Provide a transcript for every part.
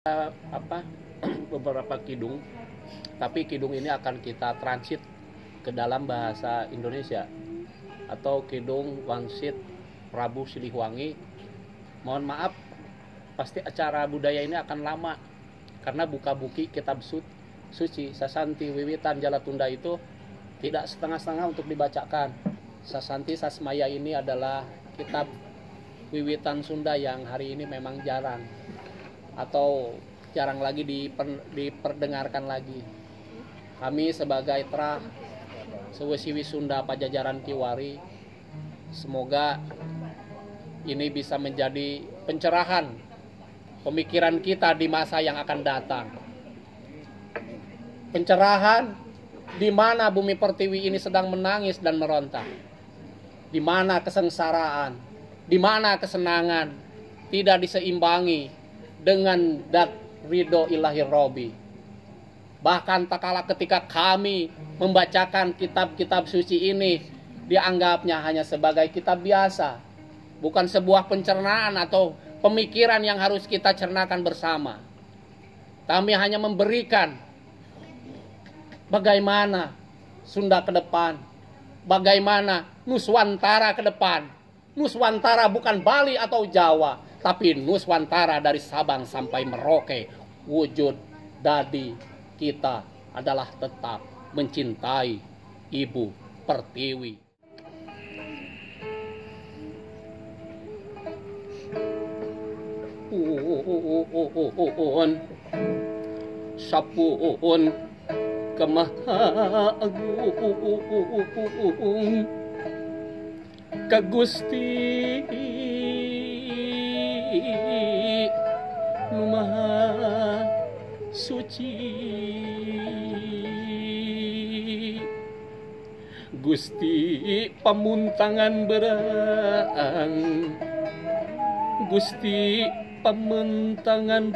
apa beberapa kidung, tapi kidung ini akan kita transit ke dalam bahasa Indonesia atau kidung Wangsit Prabu Siliwangi. Mohon maaf, pasti acara budaya ini akan lama karena buka-buki kitab suci Sasanti Wiwitan Jalatunda itu tidak setengah-setengah untuk dibacakan. Sasanti Sasmaya ini adalah kitab Wiwitan Sunda yang hari ini memang jarang atau jarang lagi diperdengarkan lagi. Kami sebagai Trah Sewesiwi Sunda Pajajaran Kiwari, semoga ini bisa menjadi pencerahan pemikiran kita di masa yang akan datang. Pencerahan di mana bumi pertiwi ini sedang menangis dan meronta. Di mana kesengsaraan, di mana kesenangan tidak diseimbangi dengan ridho ilahi Robi. Bahkan tak kalah ketika kami membacakan kitab-kitab suci ini, dianggapnya hanya sebagai kitab biasa, bukan sebuah pencernaan atau pemikiran yang harus kita cernakan bersama. Kami hanya memberikan bagaimana Sunda ke depan, bagaimana Nuswantara ke depan. Nuswantara bukan Bali atau Jawa, tapi Nuswantara dari Sabang sampai Merauke. Wujud dadi kita adalah tetap mencintai Ibu Pertiwi. Sapuun kemahagung ka Gusti nu Maha Suci. Gusti pamuntangan berang, Gusti pamuntangan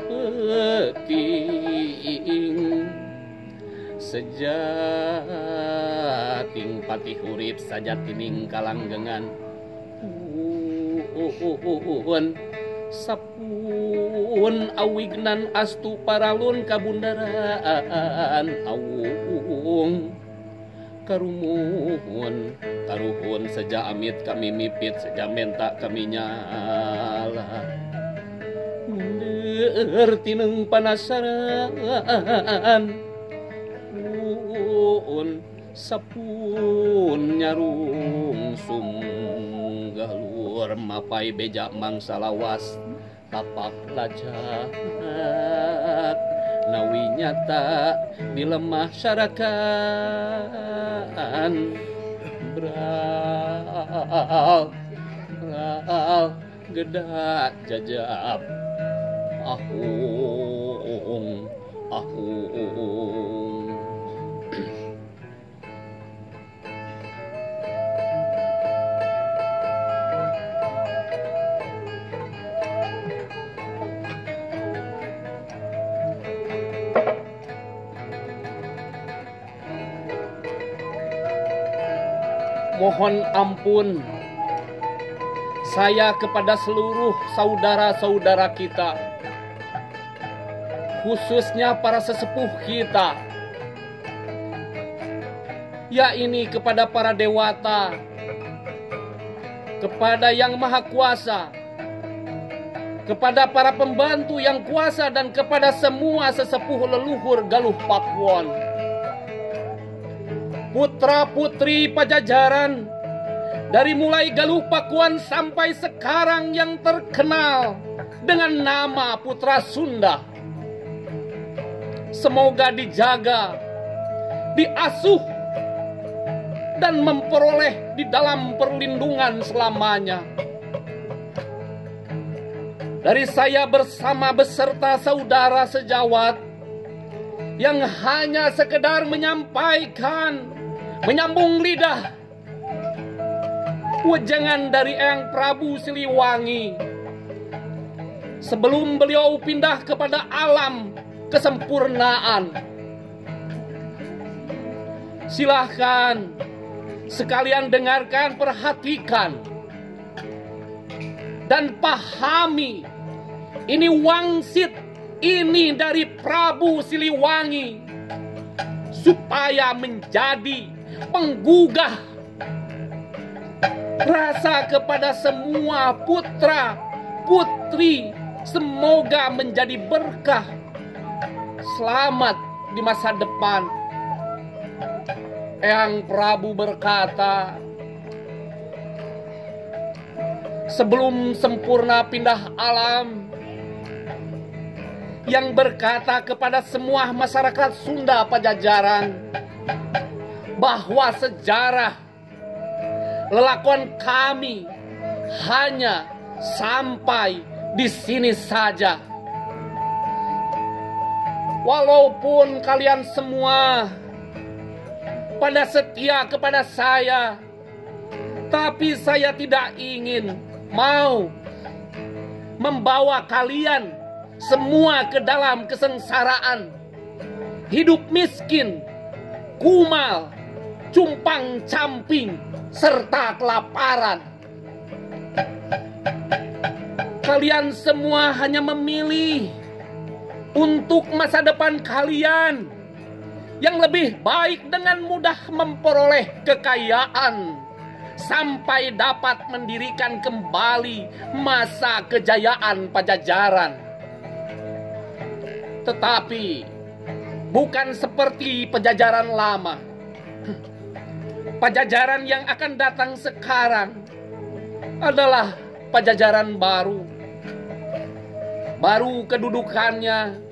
peting, sejating patih urip sajatining kalanggengan. Sapun awignan astu paralun kabundaraan awung karumuhun karuhun seja amit kami mipit seja menta kami nyala mundur tineng panasaran sapun nyarung sunggalur mapai beja mangsa lawas tapak lajat nawi nyata dilemah syarakan bral gedak jajab ahung mohon ampun saya kepada seluruh saudara-saudara kita, khususnya para sesepuh kita, yakni kepada para dewata, kepada Yang Maha Kuasa, kepada para pembantu yang kuasa, dan kepada semua sesepuh leluhur Galuh Pakuwon, putra-putri Pajajaran, dari mulai Galuh Pakuwon sampai sekarang yang terkenal dengan nama Putra Sunda. Semoga dijaga, diasuh, dan memperoleh di dalam perlindungan selamanya. Dari saya bersama beserta saudara sejawat yang hanya sekedar menyampaikan, menyambung lidah wejangan dari Eyang Prabu Siliwangi sebelum beliau pindah kepada alam kesempurnaan. Silahkan sekalian dengarkan, perhatikan, dan pahami Ini wangsit, ini dari Prabu Siliwangi supaya menjadi penggugah rasa kepada semua putra putri, semoga menjadi berkah selamat di masa depan. Eyang Prabu berkata, sebelum sempurna pindah alam, yang berkata kepada semua masyarakat Sunda Pajajaran bahwa sejarah lelakuan kami hanya sampai di sini saja. Walaupun kalian semua pada setia kepada saya, tapi saya tidak ingin mau membawa kalian semua ke dalam kesengsaraan, hidup miskin, kumal, cumpang camping, serta kelaparan. Kalian semua hanya memilih untuk masa depan kalian yang lebih baik dengan mudah memperoleh kekayaan sampai dapat mendirikan kembali masa kejayaan Pajajaran. Tetapi bukan seperti Pajajaran lama. Pajajaran yang akan datang sekarang adalah Pajajaran baru. Baru kedudukannya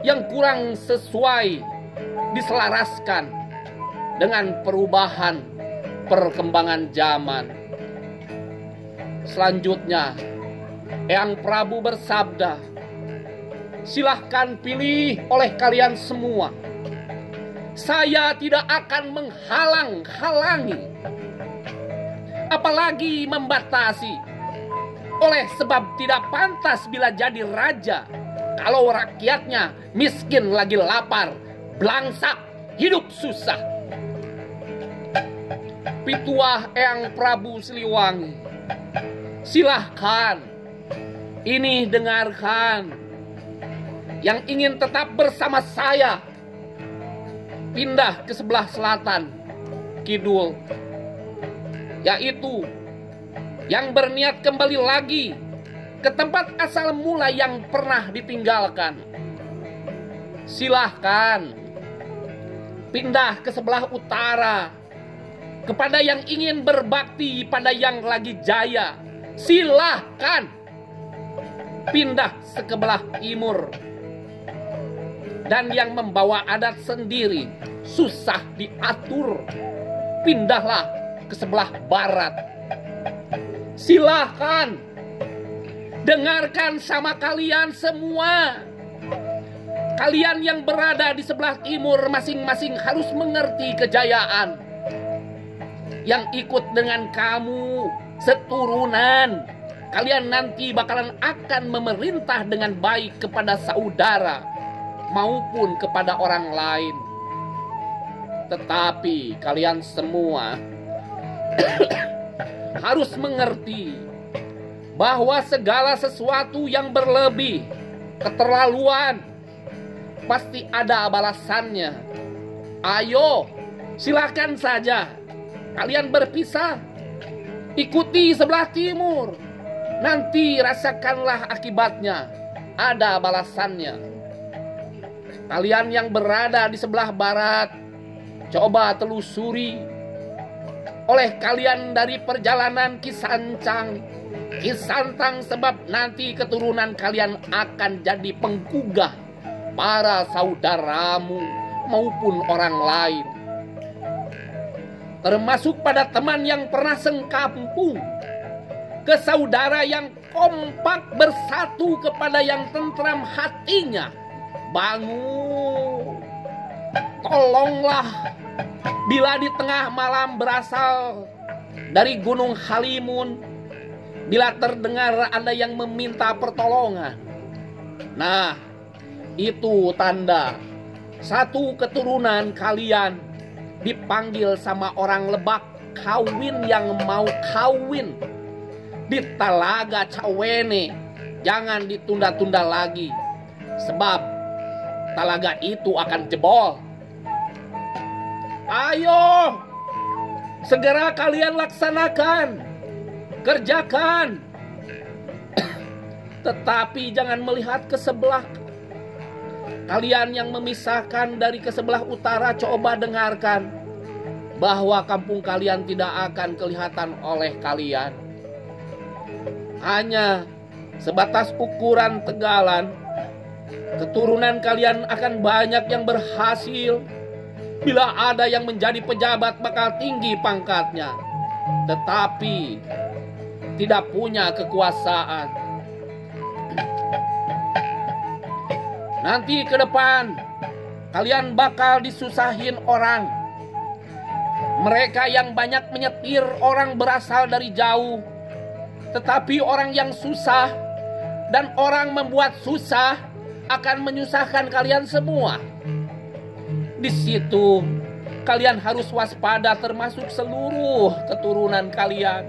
yang kurang sesuai diselaraskan dengan perubahan perkembangan zaman. Selanjutnya, Eyang Prabu bersabda, silahkan pilih oleh kalian semua. Saya tidak akan menghalang-halangi, apalagi membatasi, oleh sebab tidak pantas bila jadi raja kalau rakyatnya miskin lagi lapar, belangsak, hidup susah. Pituah Eyang Prabu Siliwangi, silahkan ini dengarkan. Yang ingin tetap bersama saya pindah ke sebelah selatan kidul, yaitu yang berniat kembali lagi ke tempat asal mula yang pernah ditinggalkan. Silahkan pindah ke sebelah utara. Kepada yang ingin berbakti pada yang lagi jaya, silahkan pindah ke sebelah timur. Dan yang membawa adat sendiri, susah diatur, pindahlah ke sebelah barat. Silahkan dengarkan sama kalian semua. Kalian yang berada di sebelah timur masing-masing harus mengerti kejayaan. Yang ikut dengan kamu seturunan, kalian nanti bakalan akan memerintah dengan baik kepada saudara maupun kepada orang lain. Tetapi kalian semua harus mengerti bahwa segala sesuatu yang berlebih, keterlaluan, pasti ada balasannya. Ayo, silakan saja kalian berpisah, ikuti sebelah timur. Nanti rasakanlah akibatnya, ada balasannya. Kalian yang berada di sebelah barat, coba telusuri oleh kalian dari perjalanan Kisantang, sebab nanti keturunan kalian akan jadi penggugah para saudaramu maupun orang lain. Termasuk pada teman yang pernah sengkampung, ke saudara yang kompak bersatu kepada yang tentram hatinya. Bangun, tolonglah bila di tengah malam berasal dari Gunung Halimun, bila terdengar ada yang meminta pertolongan. Nah, itu tanda satu keturunan kalian dipanggil sama orang Lebak kawin yang mau kawin di Talaga Cawene. Jangan ditunda-tunda lagi. sebab talaga itu akan jebol. Ayo, segera kalian laksanakan, kerjakan. Tetapi jangan melihat ke sebelah. Kalian yang memisahkan dari ke sebelah utara, coba dengarkan bahwa kampung kalian tidak akan kelihatan oleh kalian. Hanya sebatas ukuran tegalan. Keturunan kalian akan banyak yang berhasil. Bila ada yang menjadi pejabat bakal tinggi pangkatnya, tetapi tidak punya kekuasaan. Nanti ke depan kalian bakal disusahin orang. Mereka yang banyak menyetir orang berasal dari jauh. Tetapi orang yang susah dan orang membuat susah akan menyusahkan kalian semua. Di situ kalian harus waspada, termasuk seluruh keturunan kalian.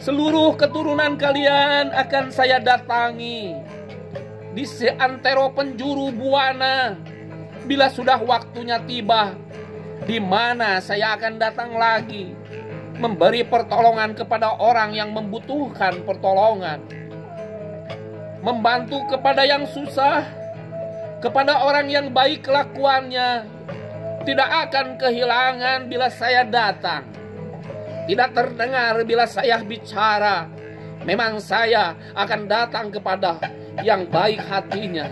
Seluruh keturunan kalian akan saya datangi di seantero penjuru buana. Bila sudah waktunya tiba, di mana saya akan datang lagi, memberi pertolongan kepada orang yang membutuhkan pertolongan, membantu kepada yang susah, kepada orang yang baik kelakuannya. Tidak akan kehilangan bila saya datang, tidak terdengar bila saya bicara. Memang saya akan datang kepada yang baik hatinya,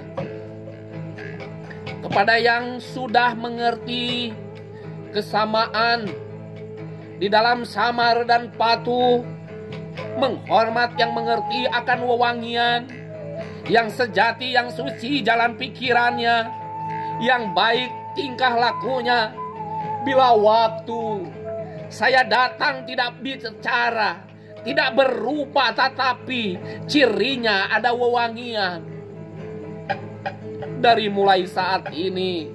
kepada yang sudah mengerti kesamaan di dalam samar dan patuh, menghormat yang mengerti akan wewangian, yang sejati, yang suci jalan pikirannya, yang baik tingkah lakunya. Bila waktu saya datang tidak bicara, tidak berupa, tetapi cirinya ada wewangian. Dari mulai saat ini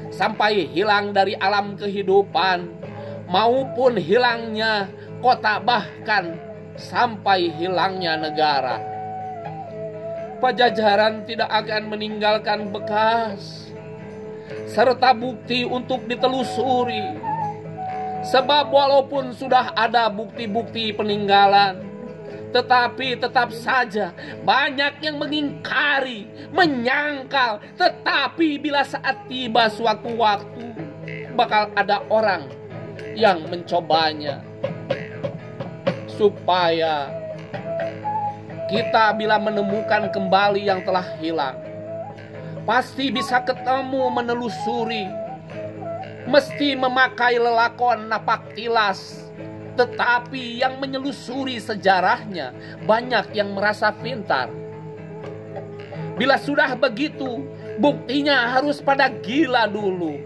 sampai hilang dari alam kehidupan, maupun hilangnya kota, bahkan sampai hilangnya negara, Pajajaran tidak akan meninggalkan bekas serta bukti untuk ditelusuri. Sebab walaupun sudah ada bukti-bukti peninggalan, tetapi tetap saja banyak yang mengingkari, menyangkal. Tetapi bila saat tiba suatu waktu, bakal ada orang yang mencobanya, supaya kita bila menemukan kembali yang telah hilang, pasti bisa ketemu, menelusuri. Mesti memakai lelakon napak tilas, tetapi yang menyelusuri sejarahnya banyak yang merasa pintar. Bila sudah begitu, buktinya harus pada gila dulu.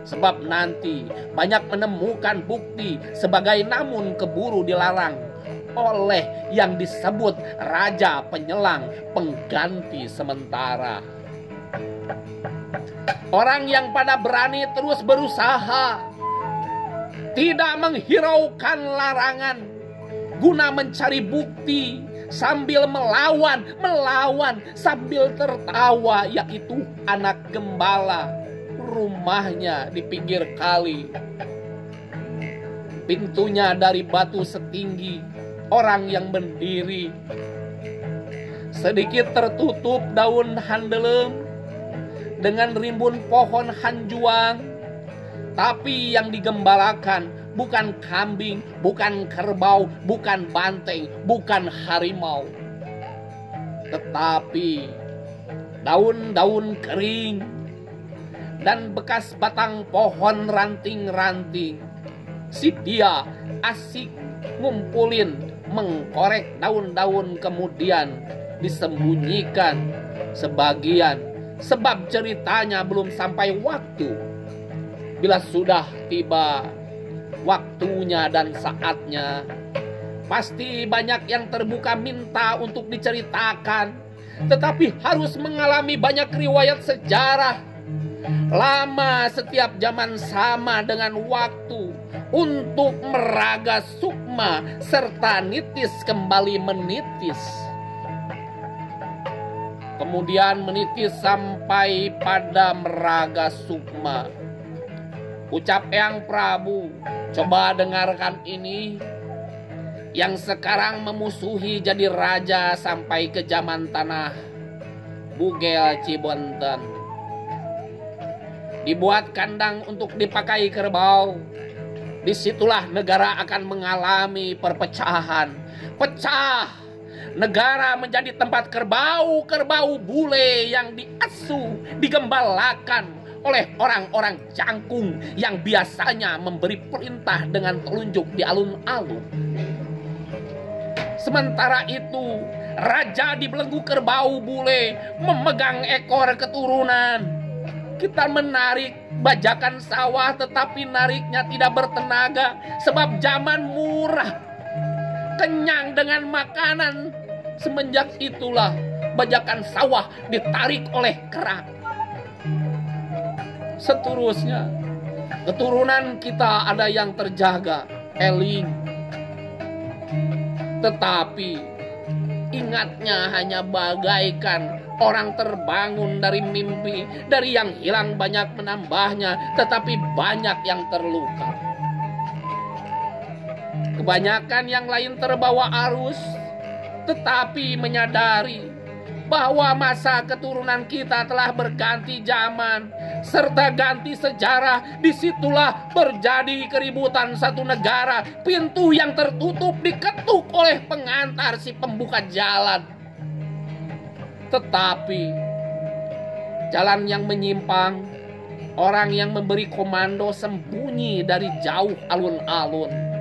Sebab nanti banyak menemukan bukti sebagai namun keburu dilarang oleh yang disebut raja penyelang pengganti sementara. Orang yang pada berani terus berusaha, tidak menghiraukan larangan, guna mencari bukti sambil melawan sambil tertawa, yaitu anak gembala. Rumahnya di pinggir kali, pintunya dari batu setinggi orang yang berdiri, sedikit tertutup daun handelem dengan rimbun pohon hanjuang. Tapi yang digembalakan bukan kambing, bukan kerbau, bukan banteng, bukan harimau, tetapi daun-daun kering dan bekas batang pohon ranting-ranting. Si dia asik ngumpulin, mengkorek daun-daun, kemudian disembunyikan sebagian, sebab ceritanya belum sampai waktu. Bila sudah tiba waktunya dan saatnya, pasti banyak yang terbuka minta untuk diceritakan, tetapi harus mengalami banyak riwayat sejarah. Lama setiap zaman sama dengan waktu untuk meraga sukma serta nitis kembali menitis. kemudian meniti sampai pada Meraga Sukma. Ucap Eyang Prabu, coba dengarkan ini, yang sekarang memusuhi jadi raja sampai ke zaman tanah Bugel Cibontang. Dibuat kandang untuk dipakai kerbau. Disitulah negara akan mengalami perpecahan. Pecah. Negara menjadi tempat kerbau-kerbau bule yang diasuh, digembalakan oleh orang-orang jangkung yang biasanya memberi perintah dengan telunjuk di alun-alun. Sementara itu, raja dibelenggu kerbau bule memegang ekor keturunan. Kita menarik bajakan sawah, tetapi nariknya tidak bertenaga sebab zaman murah. Kenyang dengan makanan. Semenjak itulah bajakan sawah ditarik oleh kera. Seterusnya, keturunan kita ada yang terjaga, eling. Tetapi ingatnya hanya bagaikan orang terbangun dari mimpi. Dari yang hilang banyak menambahnya, tetapi banyak yang terluka. Kebanyakan yang lain terbawa arus, tetapi menyadari bahwa masa keturunan kita telah berganti zaman serta ganti sejarah. Disitulah terjadi keributan satu negara. Pintu yang tertutup diketuk oleh pengantar si pembuka jalan. Tetapi jalan yang menyimpang, orang yang memberi komando sembunyi dari jauh alun-alun.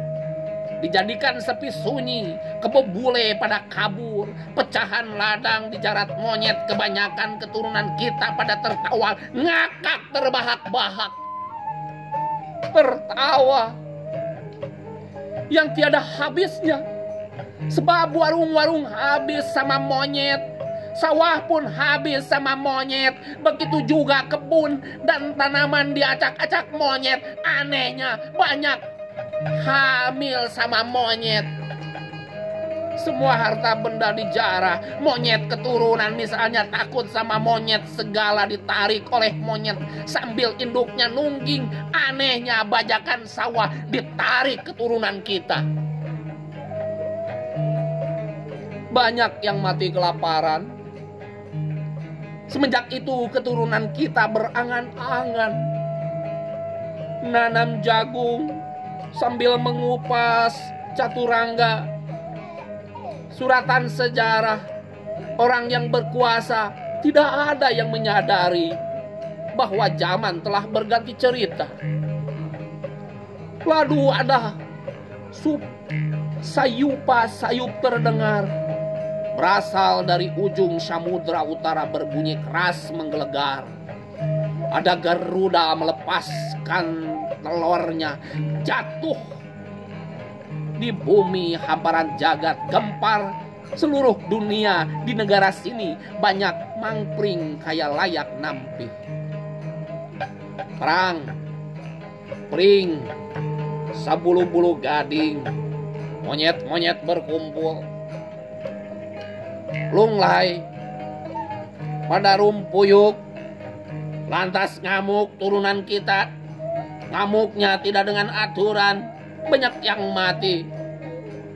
Dijadikan sepi sunyi, kebo bule pada kabur, pecahan ladang dijarat monyet. Kebanyakan keturunan kita pada tertawa, ngakak terbahak-bahak. Tertawa yang tiada habisnya, sebab warung-warung habis sama monyet, sawah pun habis sama monyet. Begitu juga kebun dan tanaman diacak-acak monyet. Anehnya banyak hamil sama monyet. Semua harta benda dijarah. Monyet keturunan misalnya takut sama monyet, segala ditarik oleh monyet sambil induknya nungging. Anehnya bajakan sawah ditarik keturunan kita. Banyak yang mati kelaparan. Semenjak itu keturunan kita berangan-angan nanam jagung sambil mengupas caturangga. Suratan sejarah orang yang berkuasa tidak ada yang menyadari bahwa zaman telah berganti cerita. Lalu ada sayup terdengar berasal dari ujung samudra utara, berbunyi keras menggelegar. Ada Garuda melepaskan telurnya, jatuh di bumi hamparan jagat gempar seluruh dunia. Di negara sini banyak mangpring kayak layak nampi. Perang, pring, sabulu-bulu gading, monyet-monyet berkumpul. Lunglai pada rumpuyuk, lantas ngamuk turunan kita. Ngamuknya tidak dengan aturan, banyak yang mati.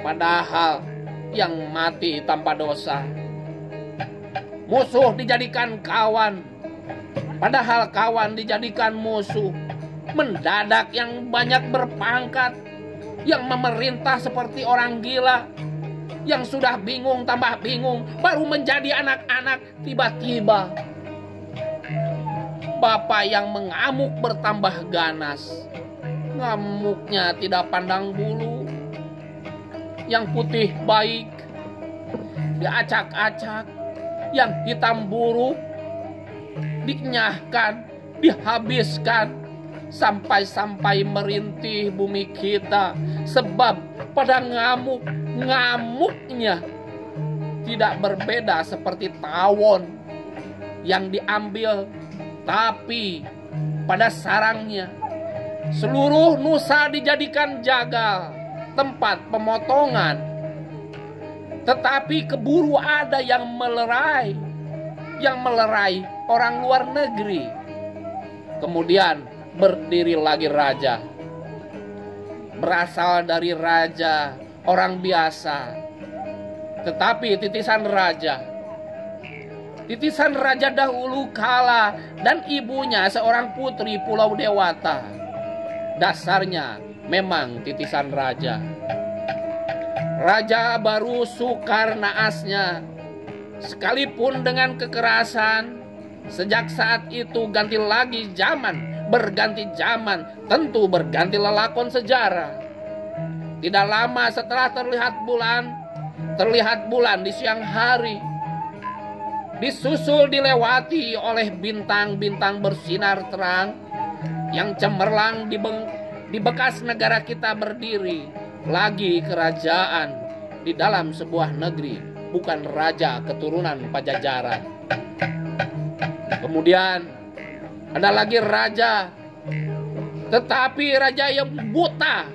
Padahal yang mati tanpa dosa. Musuh dijadikan kawan, padahal kawan dijadikan musuh. Mendadak yang banyak berpangkat, yang memerintah seperti orang gila. Yang sudah bingung tambah bingung, baru menjadi anak-anak. Tiba-tiba bapak yang mengamuk bertambah ganas. Ngamuknya tidak pandang bulu. Yang putih baik diacak-acak, yang hitam buruk dikenyahkan, dihabiskan, sampai-sampai merintih bumi kita. Sebab pada ngamuknya tidak berbeda seperti tawon yang diambil, tapi pada sarangnya seluruh nusa dijadikan jagal, tempat pemotongan. Tetapi keburu ada yang melerai, yang melerai orang luar negeri. Kemudian berdiri lagi raja, berasal dari raja orang biasa, tetapi titisan raja dahulu kala, dan ibunya seorang putri Pulau Dewata. Dasarnya memang titisan raja. Raja baru sukar naasnya, sekalipun dengan kekerasan. Sejak saat itu ganti lagi zaman, berganti zaman, tentu berganti lelakon sejarah. Tidak lama setelah terlihat bulan di siang hari, disusul dilewati oleh bintang-bintang bersinar terang yang cemerlang di bekas negara kita berdiri lagi kerajaan di dalam sebuah negeri, bukan raja keturunan Pajajaran. Kemudian ada lagi raja, tetapi raja yang buta.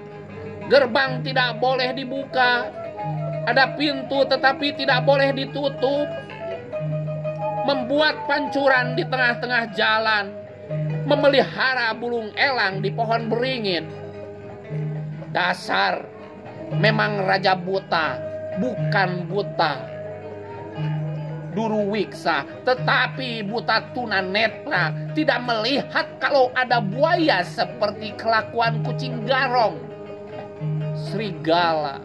Gerbang tidak boleh dibuka, ada pintu tetapi tidak boleh ditutup, membuat pancuran di tengah-tengah jalan, memelihara burung elang di pohon beringin. Dasar memang raja buta, bukan buta Duruwiksa, tetapi buta tunanetra, tidak melihat kalau ada buaya seperti kelakuan kucing garong, serigala,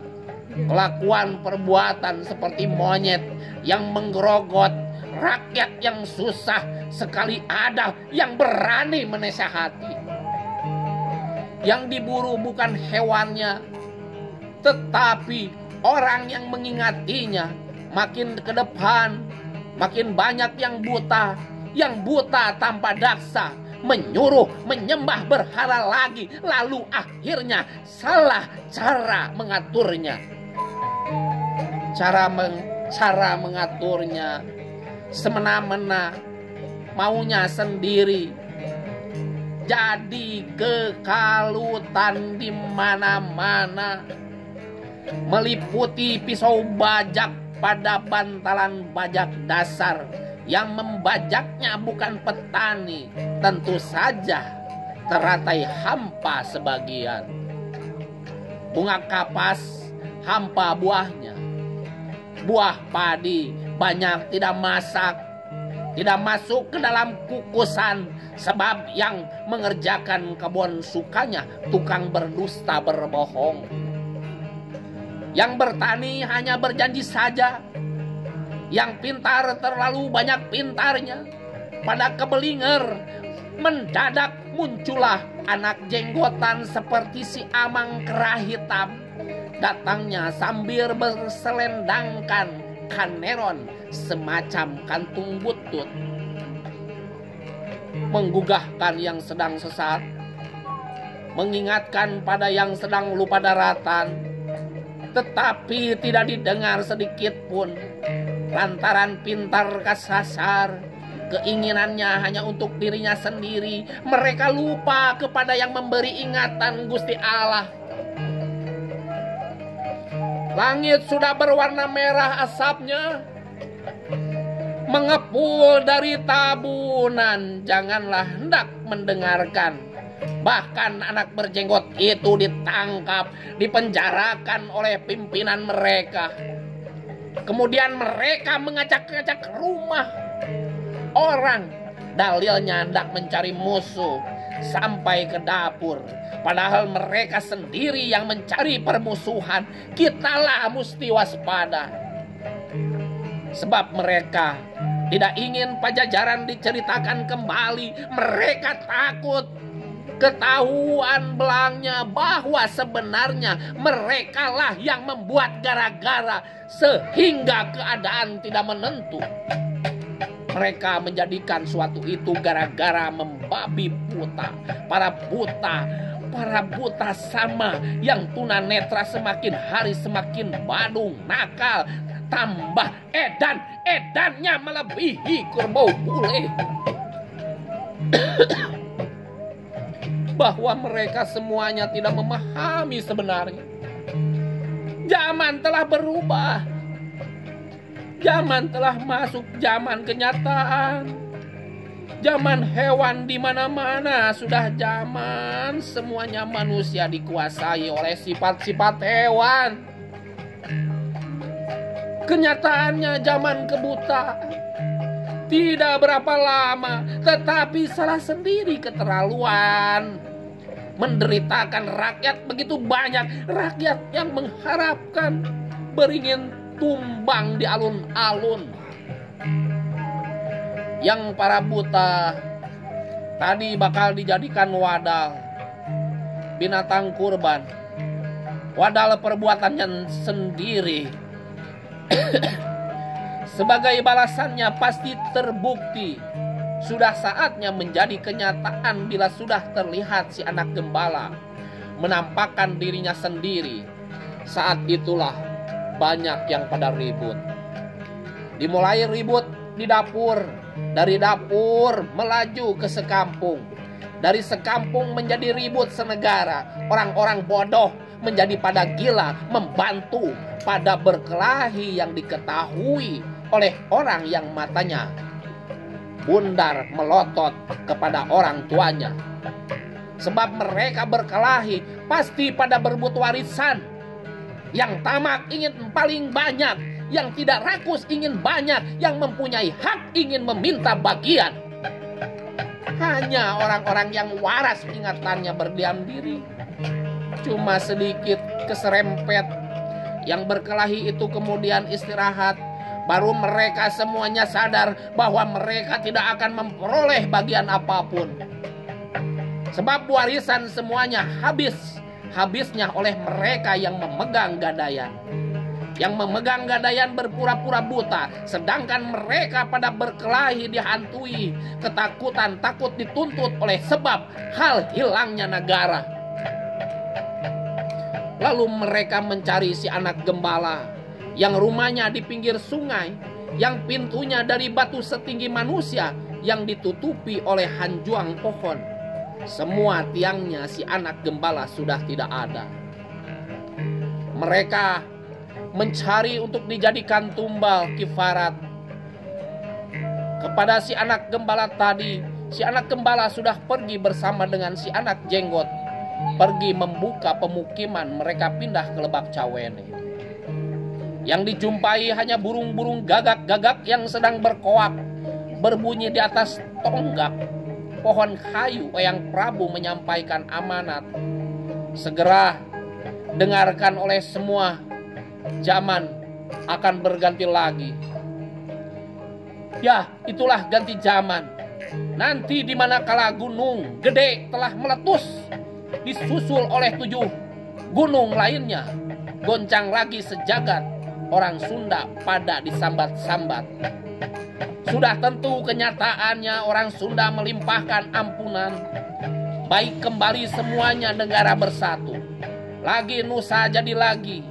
kelakuan perbuatan seperti monyet yang menggerogot rakyat yang susah. Sekali ada yang berani menasihati. Yang diburu bukan hewannya, tetapi orang yang mengingatinya. Makin ke depan, makin banyak yang buta tanpa daksa, menyuruh menyembah berhala lagi, lalu akhirnya salah cara mengaturnya. Cara mengaturnya semena-mena, maunya sendiri, jadi kekalutan di mana-mana, meliputi pisau bajak pada bantalan bajak dasar. Yang membajaknya bukan petani, tentu saja teratai hampa sebagian. Bunga kapas hampa buahnya, buah padi banyak tidak masuk ke dalam kukusan, sebab yang mengerjakan kebun sukanya tukang berdusta berbohong. Yang bertani hanya berjanji saja. Yang pintar terlalu banyak pintarnya. Pada kebelinger mendadak muncullah anak jenggotan seperti si amang kerah hitam. Datangnya sambil berselendangkan kaneron semacam kantung butut, menggugahkan yang sedang sesat, mengingatkan pada yang sedang lupa daratan. Tetapi tidak didengar sedikit pun, lantaran pintar kesasar. Keinginannya hanya untuk dirinya sendiri. Mereka lupa kepada yang memberi ingatan, Gusti Allah. Langit sudah berwarna merah asapnya, mengepul dari tabunan. Janganlah hendak mendengarkan. Bahkan anak berjenggot itu ditangkap, dipenjarakan oleh pimpinan mereka. Kemudian mereka mengacak-acak rumah orang. Dalilnya hendak mencari musuh sampai ke dapur. Padahal mereka sendiri yang mencari permusuhan. Kitalah mesti waspada. Sebab mereka tidak ingin Pajajaran diceritakan kembali. Mereka takut ketahuan belangnya bahwa sebenarnya merekalah yang membuat gara-gara sehingga keadaan tidak menentu. Mereka menjadikan suatu itu gara-gara membabi buta. Para buta sama yang tunanetra semakin hari semakin badung, nakal, tambah edannya melebihi kerbau bule. Bahwa mereka semuanya tidak memahami sebenarnya. Zaman telah berubah. Zaman telah masuk zaman kenyataan. Zaman hewan di mana-mana sudah zaman semuanya manusia dikuasai oleh sifat-sifat hewan. Kenyataannya zaman kebutaan. Tidak berapa lama, tetapi salah sendiri keterlaluan. Menderitakan rakyat begitu banyak, rakyat yang mengharapkan beringin tumbang di alun-alun. Yang para buta tadi bakal dijadikan wadal, binatang kurban, wadal perbuatannya sendiri. Sebagai balasannya pasti terbukti. Sudah saatnya menjadi kenyataan bila sudah terlihat si anak gembala menampakkan dirinya sendiri. Saat itulah banyak yang pada ribut. Dimulai ribut di dapur. Dari dapur melaju ke sekampung. Dari sekampung menjadi ribut senegara. Orang-orang bodoh menjadi pada gila membantu pada berkelahi yang diketahui oleh orang yang matanya bundar melotot kepada orang tuanya. Sebab mereka berkelahi pasti pada berebut warisan. Yang tamak ingin paling banyak, yang tidak rakus ingin banyak, yang mempunyai hak ingin meminta bagian. Hanya orang-orang yang waras ingatannya berdiam diri. Cuma sedikit keserempet. Yang berkelahi itu kemudian istirahat. Baru mereka semuanya sadar bahwa mereka tidak akan memperoleh bagian apapun. Sebab warisan semuanya habisnya oleh mereka yang memegang gadaian. Yang memegang gadaian berpura-pura buta, sedangkan mereka pada berkelahi dihantui ketakutan, takut dituntut oleh sebab hal hilangnya negara. Lalu mereka mencari si anak gembala yang rumahnya di pinggir sungai, yang pintunya dari batu setinggi manusia, yang ditutupi oleh hanjuang pohon. Semua tiangnya si anak gembala sudah tidak ada. Mereka mencari untuk dijadikan tumbal kifarat kepada si anak gembala tadi. Si anak gembala sudah pergi bersama dengan si anak jenggot, pergi membuka pemukiman. Mereka pindah ke Lebak Cawene. Yang dijumpai hanya burung-burung gagak-gagak yang sedang berkoak, berbunyi di atas tonggak pohon kayu. Eyang Prabu menyampaikan amanat, segera dengarkan oleh semua, zaman akan berganti lagi. Ya, itulah ganti zaman. Nanti di manakala gunung gede telah meletus, disusul oleh 7 gunung lainnya, goncang lagi sejagat. Orang Sunda pada disambat-sambat. Sudah tentu kenyataannya orang Sunda melimpahkan ampunan. Baik kembali semuanya negara bersatu. Lagi Nusa jadi lagi.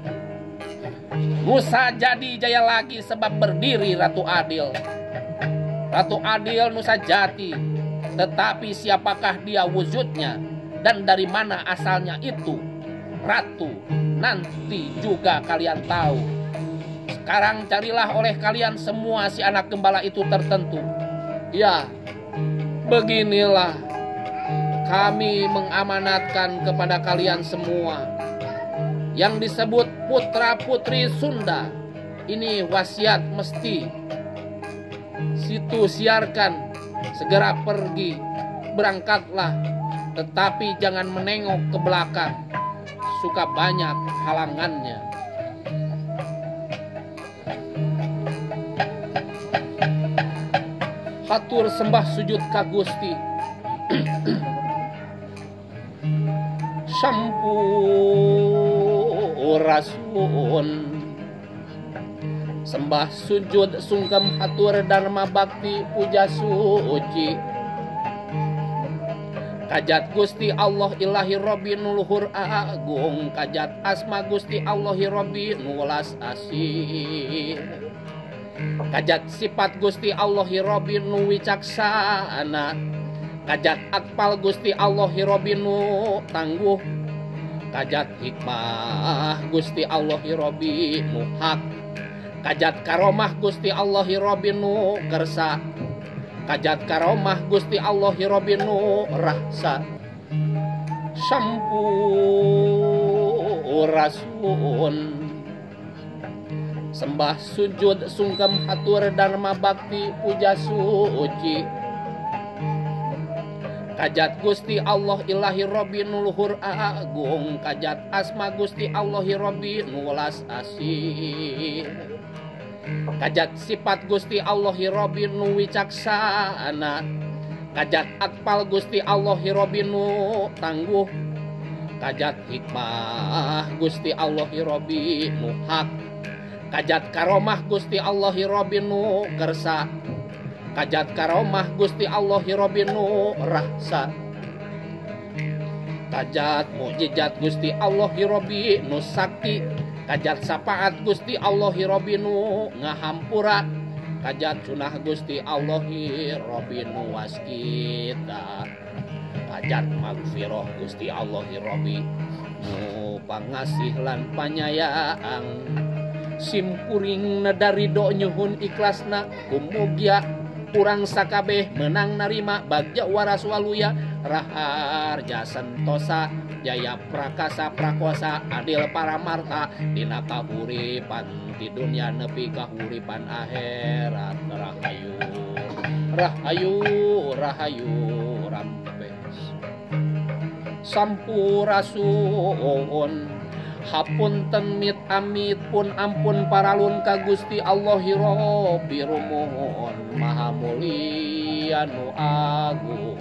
Nusa jadi jaya lagi sebab berdiri Ratu Adil. Ratu Adil Nusa Jati. Tetapi siapakah dia wujudnya dan dari mana asalnya itu ratu? Nanti juga kalian tahu. Sekarang carilah oleh kalian semua si anak gembala itu tertentu. Ya, beginilah kami mengamanatkan kepada kalian semua yang disebut putra-putri Sunda. Ini wasiat mesti. Situ siarkan, segera pergi, berangkatlah, tetapi jangan menengok ke belakang. Suka banyak halangannya. Hatur sembah sujud ka Gusti. Sampurasun. Sembah sujud sungkem hatur dharma bakti puja suci. Kajat Gusti Allah ilahi Robbi nuluhur agung. Kajat asma Gusti Allahi Robbi nulas asih. Kajat sifat Gusti Allahi Robbi nu wicaksana. Kajat atpal Gusti Allahi Robbi nu tangguh. Kajat hikmah Gusti Allahi Robbi nu hak. Kajat karomah Gusti Allahi Robinu kersa, kajat karomah Gusti Allahi Robinu rahsa. Sampurasun sembah sujud sungkem hatur dharma bakti puja suci. Kajat Gusti Allah Ilahi Robbi Luhur agung, kajat asma Gusti Allahi Robbi nulas asih. Kajat sifat Gusti Allahi Robbi nu wicaksana, kajat akpal Gusti Allahi Robbi nu tangguh, kajat hikmah Gusti Allahi Robbi nu hak, kajat karomah Gusti Allahi Robbi nu kersa, kajat karomah Gusti Allahi Robbi nu rahsa, kajat mukjizat Gusti Allahi Robbi nu sakti, kajat sapaat Gusti Allahi Robbi nu ngahampura, kajat sunah Gusti Allahi Robbi nu waskita, kajat magfirah Gusti Allahi Robbi nu pangasih lan panyayang, simpuring dari do nyuhun ikhlasna kumugya urang sakabeh menang narima bagja waras waluya raharja sentosa jaya prakasa prakosa adil paramarta dina kahuripan di dunia nepi kahuripan akhirat. Rahayu rahayu rahayu rampes sampurasun hapunten mit amit pun ampun paralun ka Gusti Allahi Robbi rumohon maha mulia nu agung.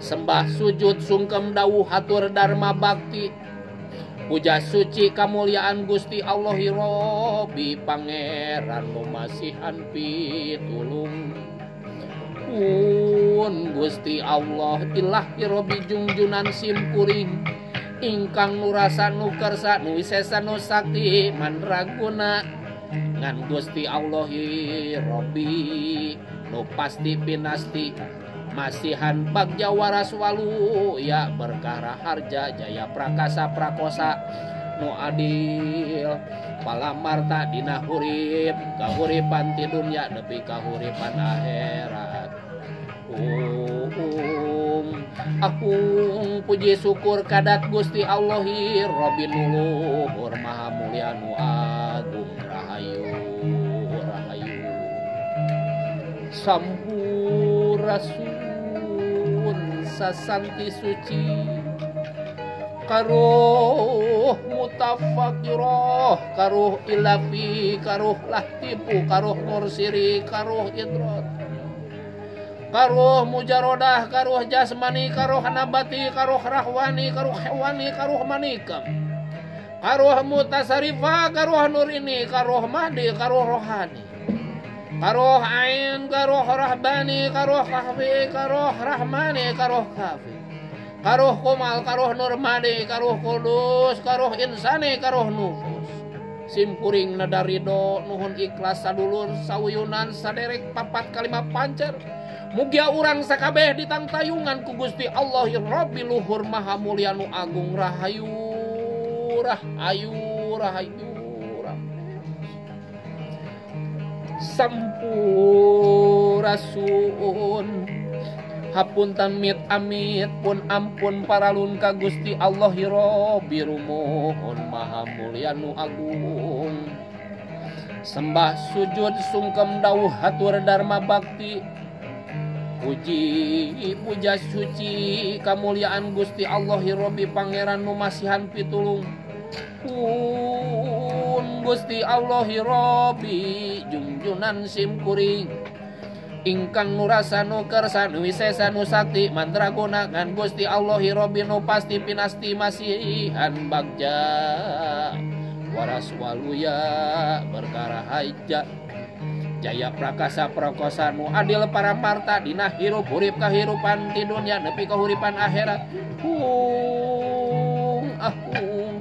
Sembah sujud sungkem dawuh hatur dharma bakti puja suci kamuliaan Gusti Allahi Robbi pangeran nu masihan pitulung. Pun Gusti Allah Ilahi Robbi jungjunan simpuring ingkang nurasa nu kersa nu wisesa nu sakti mandraguna ngan Gusti Allahi Robbi nu pasti pinasti masihan bagja waras walu ya berkah harja jaya prakasa prakosa nu adil palamarta dina hurip kahuripan ti dunya nepi kahuripan akhirat. Akung puji syukur kadat Gusti Allahi Robbi Luhur maha mulia nu agung. Rahayu rahayu sampurasun sasanti suci karuh mutafakiroh karuh ilafi karuh lahtipu karuh nursiri karuh idrot karuh mujarodah karuh jasmani karuh nabati karuh rahwani karuh hewani karuh manikam karuh mutasarifah karuh nurini karuh mahdi karuh rohani karuh ain karuh rahbani karuh kahfi karuh rahmani karuh kafi karuh kumal karuh nurmadi karuh kudus karuh insani karuh nufus. Simpuring nadarido nuhun ikhlas sadulur sawuyunan saderek papat kalima pancer mugia urang sakabeh ditangtayungan ku Gusti Allahi Robbi Luhur maha mulia nu agung. Rahayu rahayu rahayu sampurasun hapunten mit amit pun ampun paralun ka Gusti Allahi Robbi rumohon maha mulia nu agung. Sembah sujud sungkem dawuh hatur dharma bakti puji puja suci kamuliaan Gusti Allahi Robbi pangeran nu masihan pitulung. Pun Gusti Allahi Robbi jungjunan simkuring ingkang nurasa nu kersa nu wisesa nu sakti mandraguna ngan Gusti Allahi Robbi nu pasti pinasti masihan bagja waras waluya berkara haja jaya prakasa prakosa nu adil paramarta dina hirup hurip kahirupan ti dunya nepi kahuripan akhirat.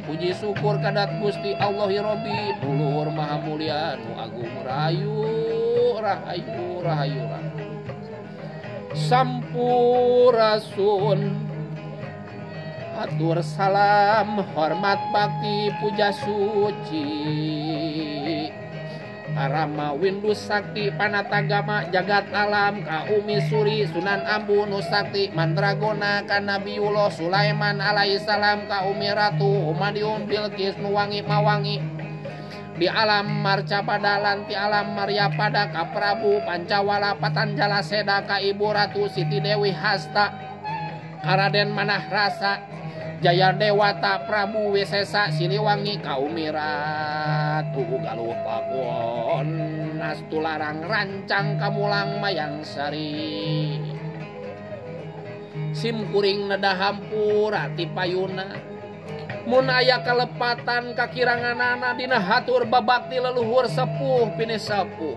Puji syukur kadat Gusti Allahi Robbi Luhur maha mulia nu agung. Rahayu rahayu rahayu sampurasun Atur salam hormat bakti puja suci Rama Windu Sakti Panatagama jagat alam Kaumi Suri Sunan Ambu Nusakti Mandragona Kanabiullah Sulaiman alaihissalam Kaumi Ratu Umadiun Bilqis Nuwangi Mawangi di alam Marca pada lanti alam Maria pada Ka Prabu Pancawala Patanjala Seda Ka Ibu Ratu Siti Dewi Hasta Raden Manah Rasa Jaya Dewata Prabu Wisesa Siliwangi Kaumi Ratu Galuh Pakon Nastularang Rancang Kamulang Mayang Sari Simkuring Neda Hampura Tipayuna mun aya kalepatan kakiranganana dina hatur babakti leluhur sepuh pini sepuh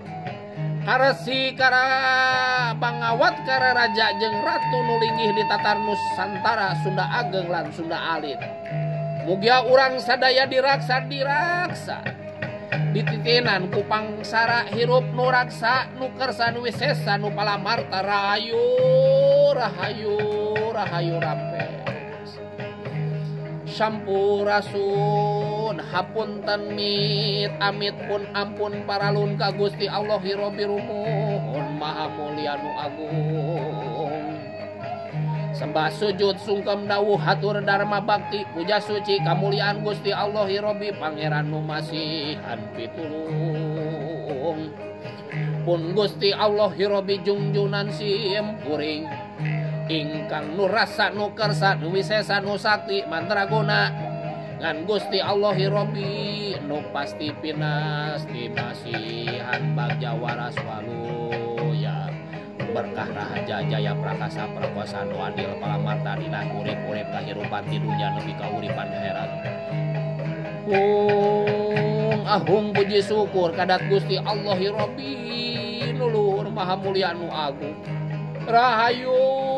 karesi kara bangawat kara raja jeung ratu nulinggih di tatar Nusantara Sunda Ageng lan Sunda Alit mugia urang sadaya diraksa dititinan ku pangsara hirup nu raksa nu kersa nu wisesa nu palamarta rahayu rampes sampurasun hapunten mit amit pun ampun paralun ka Gusti Allah hirobi rumuhun maha mulia nu agung sembah sujud sungkem dawuh hatur dharma bakti puja suci kamuliaan Gusti Allah hirobi pangeran nu masihan pitulung pun Gusti Allah hirobi jungjunan simpuring ingkang nu rasa nu kersa nu wisesa nu sakti mandraguna ngan Gusti Allah hirobi nu pasti pinasti masihan bagja waras waluya berkah rahaja jaya prakasa perkosa nu adil palamarta dina urip-urip kahirupan di dunya nepi ka uripan akhirat ahung puji syukur kadat Gusti Allah hirobi nu luhur maha mulia nu agung rahayu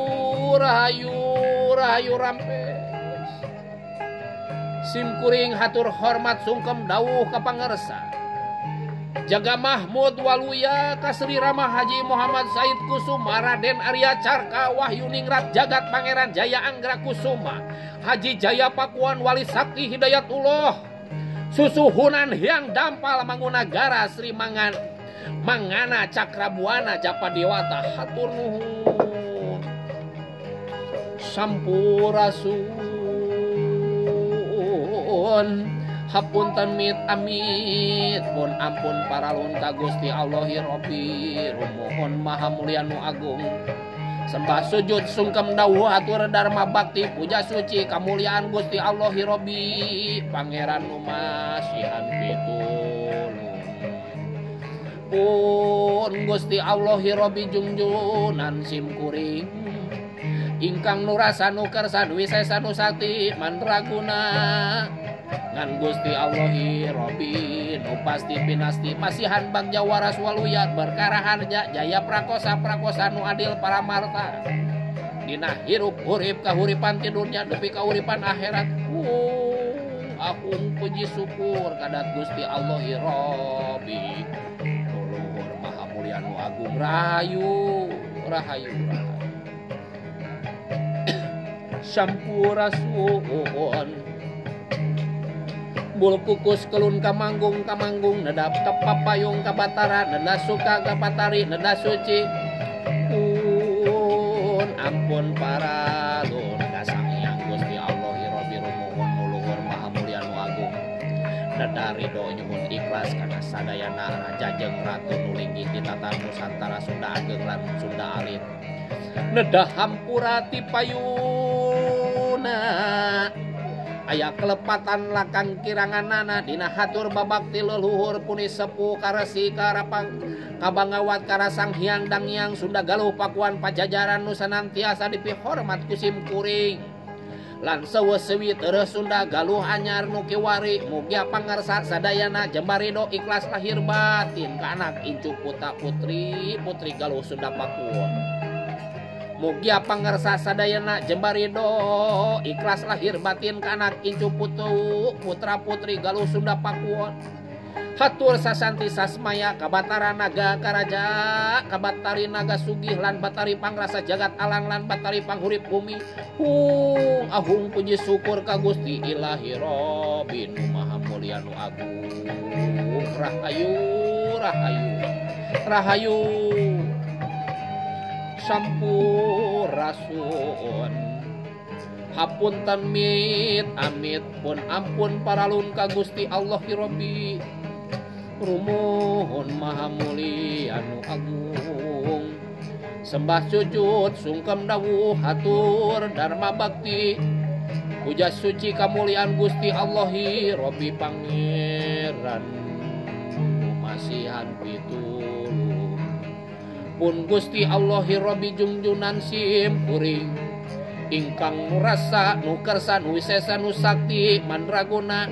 rampes simkuring hatur hormat sungkem dawuh ka pangersa jaga Mahmud Waluya Kasri Rama Haji Muhammad Said Kusuma Raden Arya Carka Wahyu Ningrat Jagat Pangeran Jaya Anggra Kusuma Haji Jaya Pakuan Wali Sakti Hidayatullah Susuhunan Hyang Dampal Mangunagara Sri Mangana Cakrabuana Japa Dewata hatur nuhun sampurasun hapunten mit amit pun ampun paralun ka Gusti Allah hirobi rumuhun maha mulia nu agung sembah sujud sungkem dawuh atur dharma bakti puja suci kamuliaan Gusti Allah hirobi pangeran nu masihan pitulung pun Gusti Allah hirobi jungjunan simkuring ingkang nu rasa nu kersa nu wisesa nu sakti mandraguna ngan Gusti Allah hirobi nu pasti pinasti masihan bagja waras waluyat berkarahan jaya prakosa nu adil paramarta dina hirup urip kahuripan tidurnya nepi ka uripan akhirat akung puji syukur kadat Gusti Allah hirobi nu luhur maha mulia nu agung rahayu sampurasun bul kukus kelun kamanggung nedap kapapayung kabatara neda suka kapatari neda suci ampun paralun kasanghyang Gusti Allah hirobi rumuhun nuluhur maha mulia nu agung neda ridho nyuhun ikhlas kana sadayana raja jeung ratu nulinggih di tata Nusantara Sunda Ageng lan Sunda Alit neda hampura tipayuna aya kelepatan lakang kiranganana dina hatur babakti leluhur puni sepuh karesi karapang kabangawat karasang hyang dangyang Sunda Galuh Pakuan Pajajaran nu sanantiasa dipihormat ku simkuring lan sewesewi terus Sunda Galuh anyar nu kiwari mugia pangarsa sadayana jembarido ikhlas lahir batin ka anak incu puta putri Galuh Sunda Pakuan mugia pangersa sadayana jembarido ikhlas lahir batin ka anak incu putra putri Galuh Sunda Pakuan Hatur sasanti sasmaya ka Batara Naga Karaja, ka Batari Naga Sugih lan Batari Pangrasa jagat alang lan Batari Panghurip bumi. Ahung puji syukur ka Gusti Ilahi Robbi nu Maha Mulya nu Agung. Rahayu rahayu rahayu sampurasun. Hapunten mit amit pun ampun paralun ka Gusti Allahi Robbi Rumuhun Maha Mulya nu Agung. Sembah sujud sungkem dawuh hatur dharma bakti puja suci kamuliaan Gusti Allahi Robbi Pangeran nu masihan pitulung. Pun Gusti Allahi Robbi junjunan sim kuring ingkang nu rasa nu kersa nu wisesa nu sakti mandraguna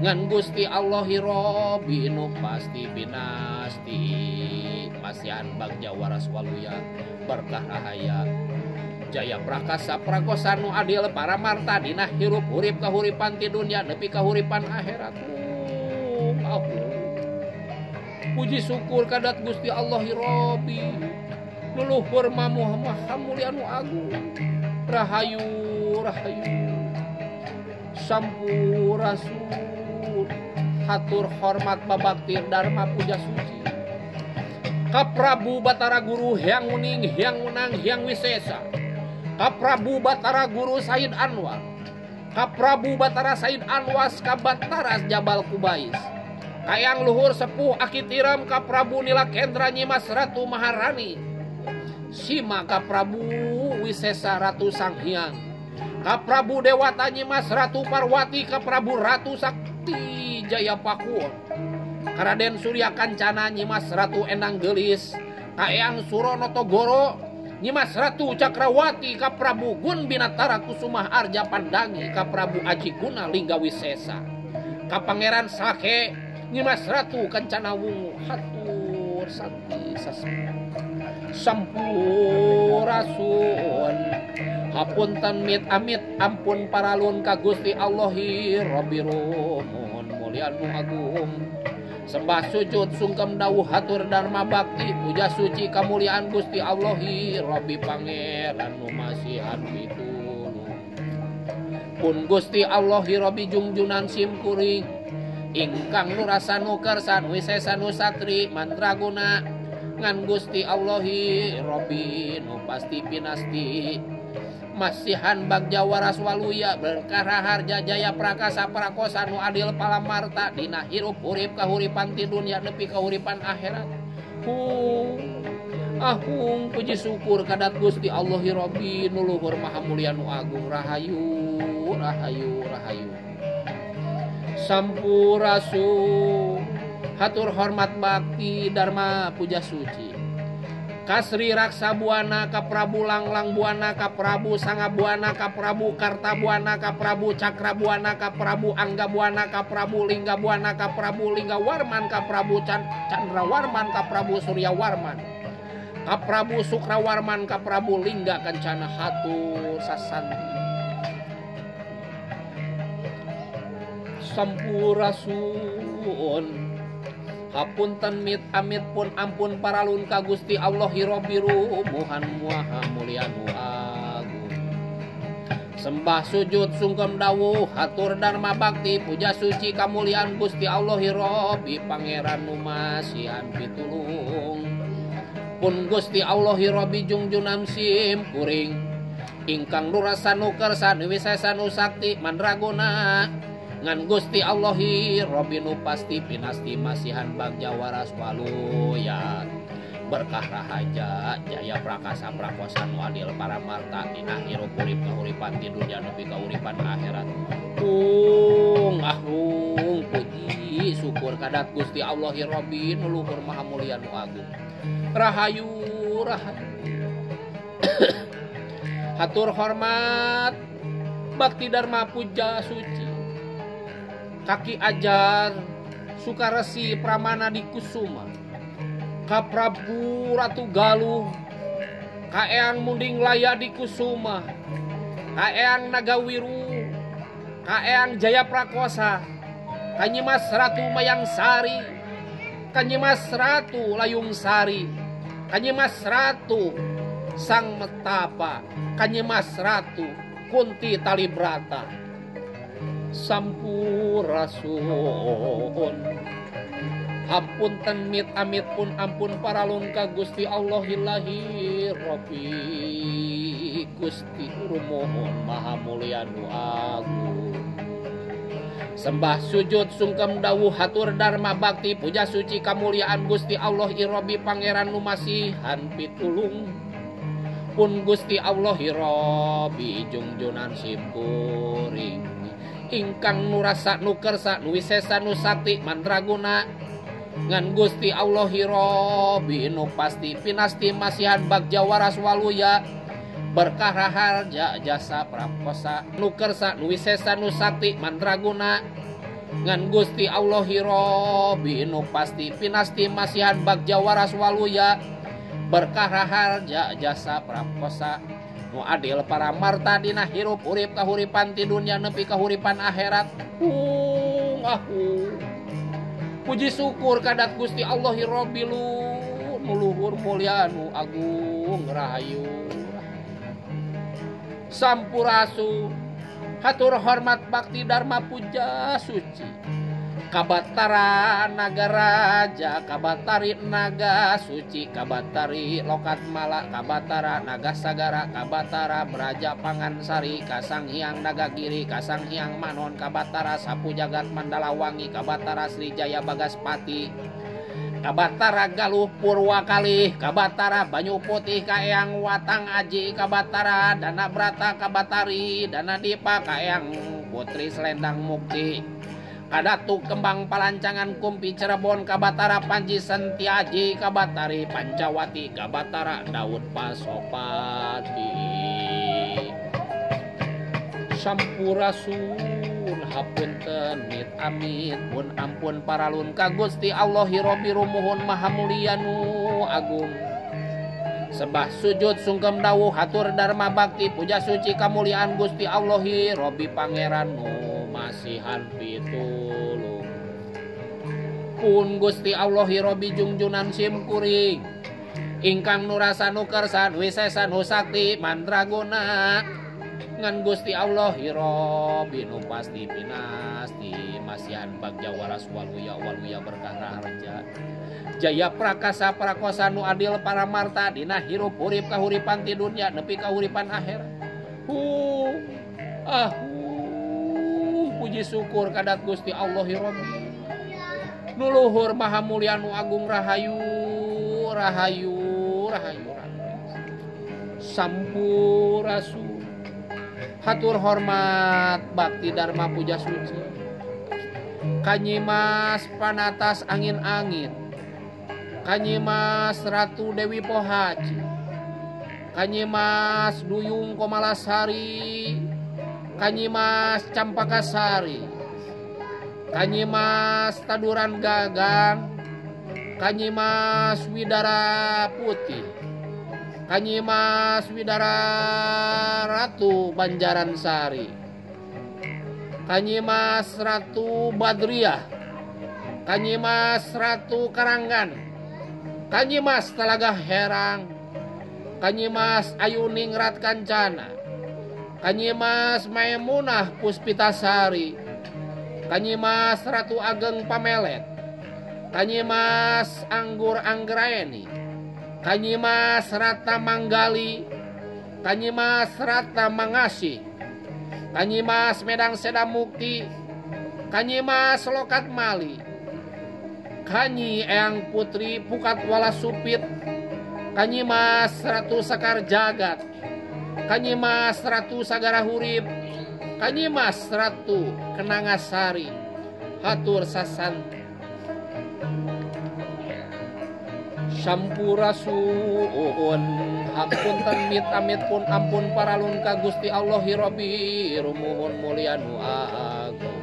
ngan Gusti Allahi Robbi nu pasti binasti masihan bagja waras waluya berkah rahaya jaya prakasa prakosa nu adil para marta dina hirup hurip kahuripan ti dunya nepi kahuripan akhirat. Puji syukur kadat Gusti Allahi Robbi leluhur Maha Mulya nu Agung. Rahayu rahayu sampurasun. Hatur hormat babakti dharma puja suci ka Prabu Batara Guru Hyang Uning Hyang Unang Hyang Wisesa, ka Prabu Batara Guru Said Anwar, ka Prabu Batara Said Anwas ka Batara Jabal Kubais, kayang luhur sepuh Akitiram ka Prabu Nilakendra Nyimas Ratu Maharani, Sima ka Prabu Wisesa Ratu Sanghyang, ka Prabu Dewata Nyimas Ratu Parwati, ka Prabu Ratu Sakti Jaya Pakuwon, ka Raden Surya Kancana Nyimas Ratu Endang Gelis, ka Eyang Suronoto Goro Nyimas Ratu Cakrawati, ka Prabu Gun Binatara Kusumah Arja Pandangi, ka Prabu Aji Guna Lingga Wisesa, ka Pangeran Sake Nyimas Ratu Kencana Wungu. Hatur sakti sasmi sampurasun. Hapunten mit amit ampun paralun ka Gusti Allahi Robbi Rumuhun Mulya nu Agung. Sembah sujud sungkem dawuh hatur dharma bakti puja suci kamuliaan Gusti Allahi Robbi Pangeran nu masihan pitulung. Pun Gusti Allahi Robbi junjunan sim kuring ingkang nu rasa nu kersa nu wisesa nu satri mandraguna ngan Gusti Allahi Robbi nu pasti pinasti masihan bagja waras waluya berkah raharja jaya prakasa prakosa nu adil palamarta dina hirup urip kahuripan ti dunya nepi kahuripan akhirat. Ahung puji syukur kadat Gusti Allahi Robbi nu luhur Maha Mulya nu Agung. Rahayu rahayu rahayu sampurasun. Hatur hormat bakti dharma puja suci ka Sri Raksa Buana, ka Prabu Langlang Buana, ka Prabu Sanga Buana, ka Prabu Karta Buana, ka Prabu Cakra Buana, ka Prabu Angga Buana, ka Prabu Lingga Buana, ka Prabu Lingga Warman, ka Prabu Chandra Warman, ka Prabu Surya Warman, ka Prabu Sukra Warman, ka Prabu Lingga Kencana. Hatur sasanti sampurasun. Hapunten mit amit pun ampun paralun ka Gusti Allahi Robbi Rumuhun Maha Mulya nu Agung. Sembah sujud sungkem dawuh hatur dharma bakti puja suci kamuliaan Gusti Allahi Robbi Pangeran nu masihan pitulung. Pun Gusti Allahi Robbi junjunan sim kuring ingkang nu rasa nu kersa nu wisesa nu sakti mandraguna ngan Gusti Allahi Robbi nu pasti pinasti masihan bagja waras waluya berkah rahaja jaya prakasa prakosa nu adil para marta dina hirup urip kahuripan ti dunya nepi kahuripan akhirat. Ahung puji syukur kadat Gusti Allahi Robbi nu luhur Maha Mulya nu Agung. Rahayu rahayu hatur hormat bakti dharma puja suci kaki ajar Sukaresi Pramana di Kusuma, ka Prabu Ratu Galuh, ka Eyang Munding Laya di Kusuma, ka Eyang Nagawiru, ka Eyang Jaya Prakosa, Kanyi Mas Ratu Mayang Sari, Kanyi Mas Ratu Layung Sari, Kanyi Mas Ratu Sang Metapa, Kanyi Mas Ratu Kunti Talibrata. Sampurasun hapunten mit amit pun ampun paralun ka Gusti Allahillahi Rabbi Gusti Rumohon Maha Mulia nu agung. Sembah sujud sungkem dawuh hatur dharma bakti puja suci kamuliaan Gusti Allah Rabbi Pangeran nu masihan pitulung pun Gusti Allah Rabbi jungjunan simkuring ingkang nurasa nukersa nuwisesa nusakti mandraguna ngan Gusti Allah Rabbi nu pasti pinasti masihan bagja waras waluya berkah raharja jasa prakosa nukersa nuwisesa nusakti mandraguna ngan Gusti Allah Rabbi nu pasti pinasti masihan bagja waras waluya berkah raharja jasa prakosa nu adil para marta dina hirup urip kahuripan ti dunya nepi kahuripan akhirat. Puji syukur kadat Gusti Allah Rabbi nu luhur mulia nu agung rahayu. Sampurasun hatur hormat bakti dharma puja suci Kabatara naga raja, kabatari naga suci, kabatari lokat mala, kabatara naga sagara, kabatara beraja pangan sari, kasang hyang naga giri, kasang hyang manon, kabatara sapu jagat mandala wangi, kabatara Srijaya Bagaspati, kabatara galuh purwakali, kabatara banyu putih kaeyang watang aji, kabatara dana brata, kabatari dana dipa kaeyang putri selendang mukti. Kadatu kembang palancangan kumpi Cirebon, kabatara Panji Sentiaji, kabatari Pancawati, kabatara Daud Pasopati. Sampurasun hapunten mit amit pun ampun paralun ka Gusti Allahi Rabbi rumuhun maha mulia nu agung. Sembah sujud sungkem dawuh hatur dharma bakti puja suci kamuliaan Gusti Allahi Rabbi Pangeran nu masihan pitulung pun Gusti Allahi Rabbi jungjunan simkuring ingkang nurasa nukersan wisesa nusakti mandraguna ngan Gusti Allahi Rabbi nu pasti pinasti masihan bagja waras waluya waluya berkah raharja jaya prakasa prakosa nu adil para marta dina hirup urip kahuripan ti dunya nepi kahuripan akhirat. Puji syukur kadat Gusti Allahi Rabbi nu luhur maha mulia nu agung rahayu rahayu rahayu sampurasun hatur hormat bakti dharma puja suci Kanyi Mas Panatas angin-angin, Kanyi Mas Ratu Dewi Pohaci, Kanyi Mas Duyung Komalasari, Kanyi Mas Campakasari, Kanyi Mas Taduran Gagang, Kanyi Mas Widara Putih, Kanyi Mas Widara Ratu Banjaran Sari, Kanyi Mas Ratu Badriah, Kanyi Mas Ratu Karanggan, Kanyi Mas Talaga Herang, Kanyi Mas Ayuningrat Kancana, Kanyi Mas Maimunah Puspitasari, Kanyi Mas Ratu Ageng Pamelet, Kanyi Mas Anggur Anggraeni, Kanyi Mas Rata Manggali, Kanyi Mas Rata Mangasi, Kanyi Mas Medang Sedamukti, Kanyi Mas Lokat Mali, Kanyi Eyang Putri Pukat Walasupit, Kanyi Mas Ratu Sakar Jagat, Kanyi Mas Ratu Sagara Hurip, Kanyi Mas Ratu Kenangasari, hatur sasanti. Sampurasun hapunten mit amit pun ampun paralun ka Gusti Allahi Rabbi rumuhun mulia nu agung.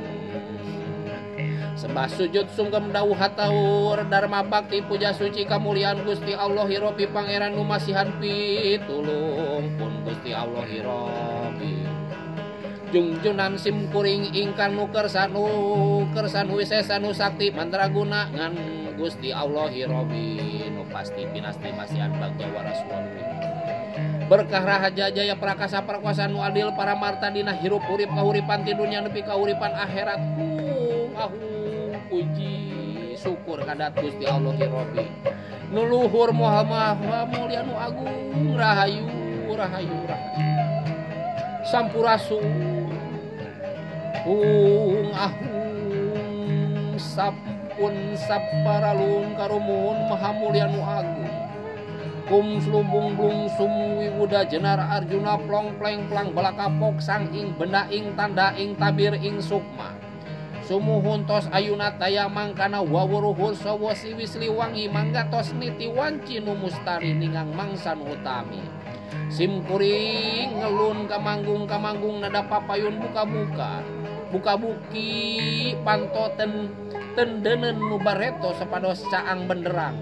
Sembah sujud sungkem dawuh hataur dharma bakti puja suci kamuliaan Gusti Allahi Rabbi Pangeran nu masihan pitulung pun Gusti Allahi Rabbi Jungjunan sim kuring ingkang nu kersanu wisesanu sakti mandraguna ngan Gusti Allahi Robbi nu pasti pinasti masihan bagja waras walu berkah rahaja jaya prakasa perkuasa nu adil para marta dina hirup urip kahuripan ti dunya nepi kahuripan akhirat puji syukur kadat Gusti Allahi Robbi nu luhur Muhammad mulia nu agung rahayu sampurasun sampun saparalun karumun maha mulia nu agung kum slubung blung sumwi wuda jenar Arjuna plong pleng plang balakapok sang ing benda ing tanda ing tabir ing sukma sumuhun tos ayuna taya mangkana wawuruhur sawa siwi sliwangi manggatos niti wanci nu mustari ningang mangsan utami sim kuring ngelun kamanggung nada papayun buka-buki pantoten tendenen nu bareto sapados caang benderang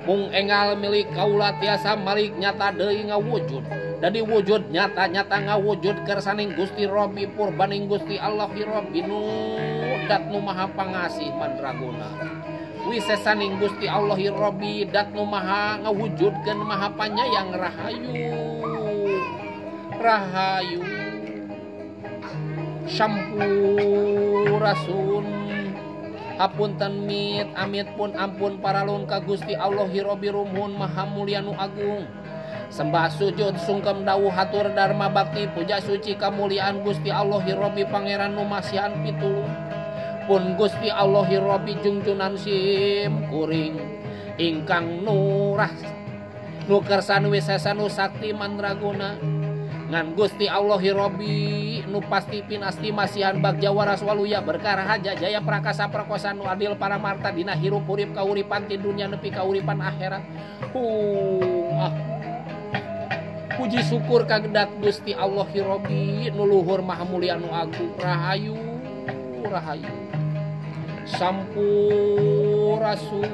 mung engal milik kaula tiasa malik nyata deui ngawujud dadi wujud nyata-nyata ngawujud kersaning Gusti Robbi purbaning Gusti Allahi Robbi nu dat nu maha pangasih mandraguna wisesaning Gusti Allahi Robbi dat nu maha ngawujudkeun maha panyayang rahayu sampurasun hapunten mit amit pun ampun paralun ka Gusti Allahi Robbi rumun maha mulia nu agung sembah sujud sungkem dawuh hatur dharma bakti puja suci kamuliaan Gusti Allahi Robbi pangeran nu masihan pitulung pun Gusti Allahi Robbi jungjunan sim kuring ingkang nurah nu kersan wisesa nu sakti mandraguna ngan Gusti Allahi Robbi nu pasti pinasti masihan bagja waras waluya berkah rahaja jaya prakasa perkosa nu adil para marta dina hirup urip kauripan ti dunya nepi kauripan akhirat puji syukur kagedat Gusti Allahi Robbi nu luhur maha mulia nu agung rahayu sampurasun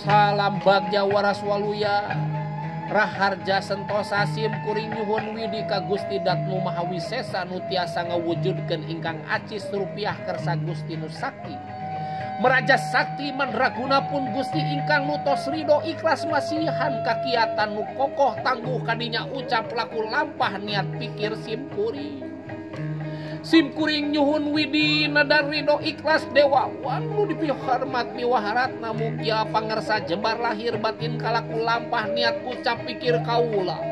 salam bagja waras waluya raharja sentosa sim kuring nyuhun widi ka Gusti dat nu maha wisesa nu tiasa ngawujudkeun ingkang acis rupiah kersa Gusti nu sakti meraja sakti mandraguna pun Gusti ingkang nu tos ridho ikhlas masihan kakiatan nu kokoh tangguh kadinya ucap laku lampah niat pikir sim kuring nyuhun widi nadar ridho ikhlas dewa wanu dipihormat miwaharatna mugia pangersa jembar lahir batin kalaku lampah niat ucap pikir kaula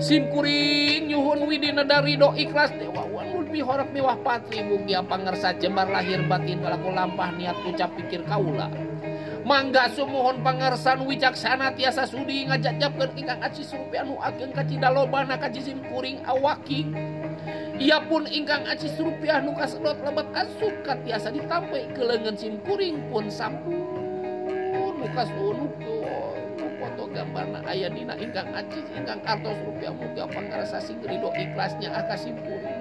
sim kuring nyuhun widi nadar ridho ikhlas dewa wanu dipihormat miwah patri mugia pangersa jembar lahir batin kalaku lampah niat ucap pikir kaula mangga sumuhun pangersan wicaksana tiasa sudi ngajajabkeun ingkang acis rupiah nu ageng kacidalobana ka sim kuring awaki ia pun ingkang acis rupiah nu kasedot lebat asup katiasa ditampe ke leungeun sim kuring pun sampun nu kasunuh nu foto gambarna aya dina ingkang acis ingkang artos rupiah muga pangarasa sing ridho ikhlasnya aka sim kuring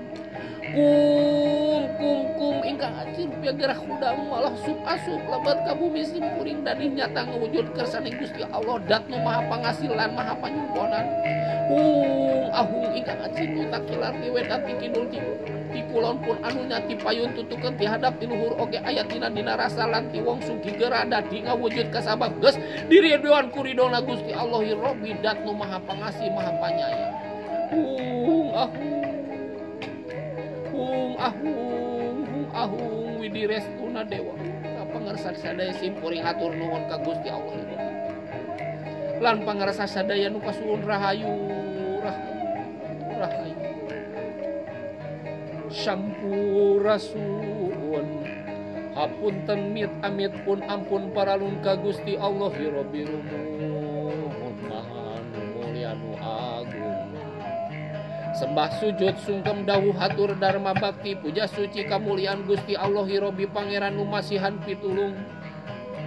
kum ingkang acis rupiah gerah kuda malah sup asup lebat ka bumi sim kuring dadi nyata ngawujud kersaning Gusti Allah dat nu maha pangasilan maha panyumponan ahung ingkang acis nu takilar ti wedan ti kidul ti kulon pun anu nyati payun tutukeun ti hadap ti luhur oge aya dina rasa lan ti wong sugih geura dadi ngawujud kasabab geus diridhoan ku ridona Gusti Allahi Robbi dat nu maha pangasih maha panyayang ahung widi restuna dewa pangarsa sadaya sim kuring hatur nuhun ka Gusti Allahi Robbi lan pangarsa sadaya nu kasuhun rahayu sampurasun hapunten mit amit pun ampun paralun ka Gusti Allahi Robbi rumun maha mulia nu agung sembah sujud sungkem dawuh hatur dharma bakti puja suci kamuliaan Gusti Allahi Robbi pangeran nu masihan pitulung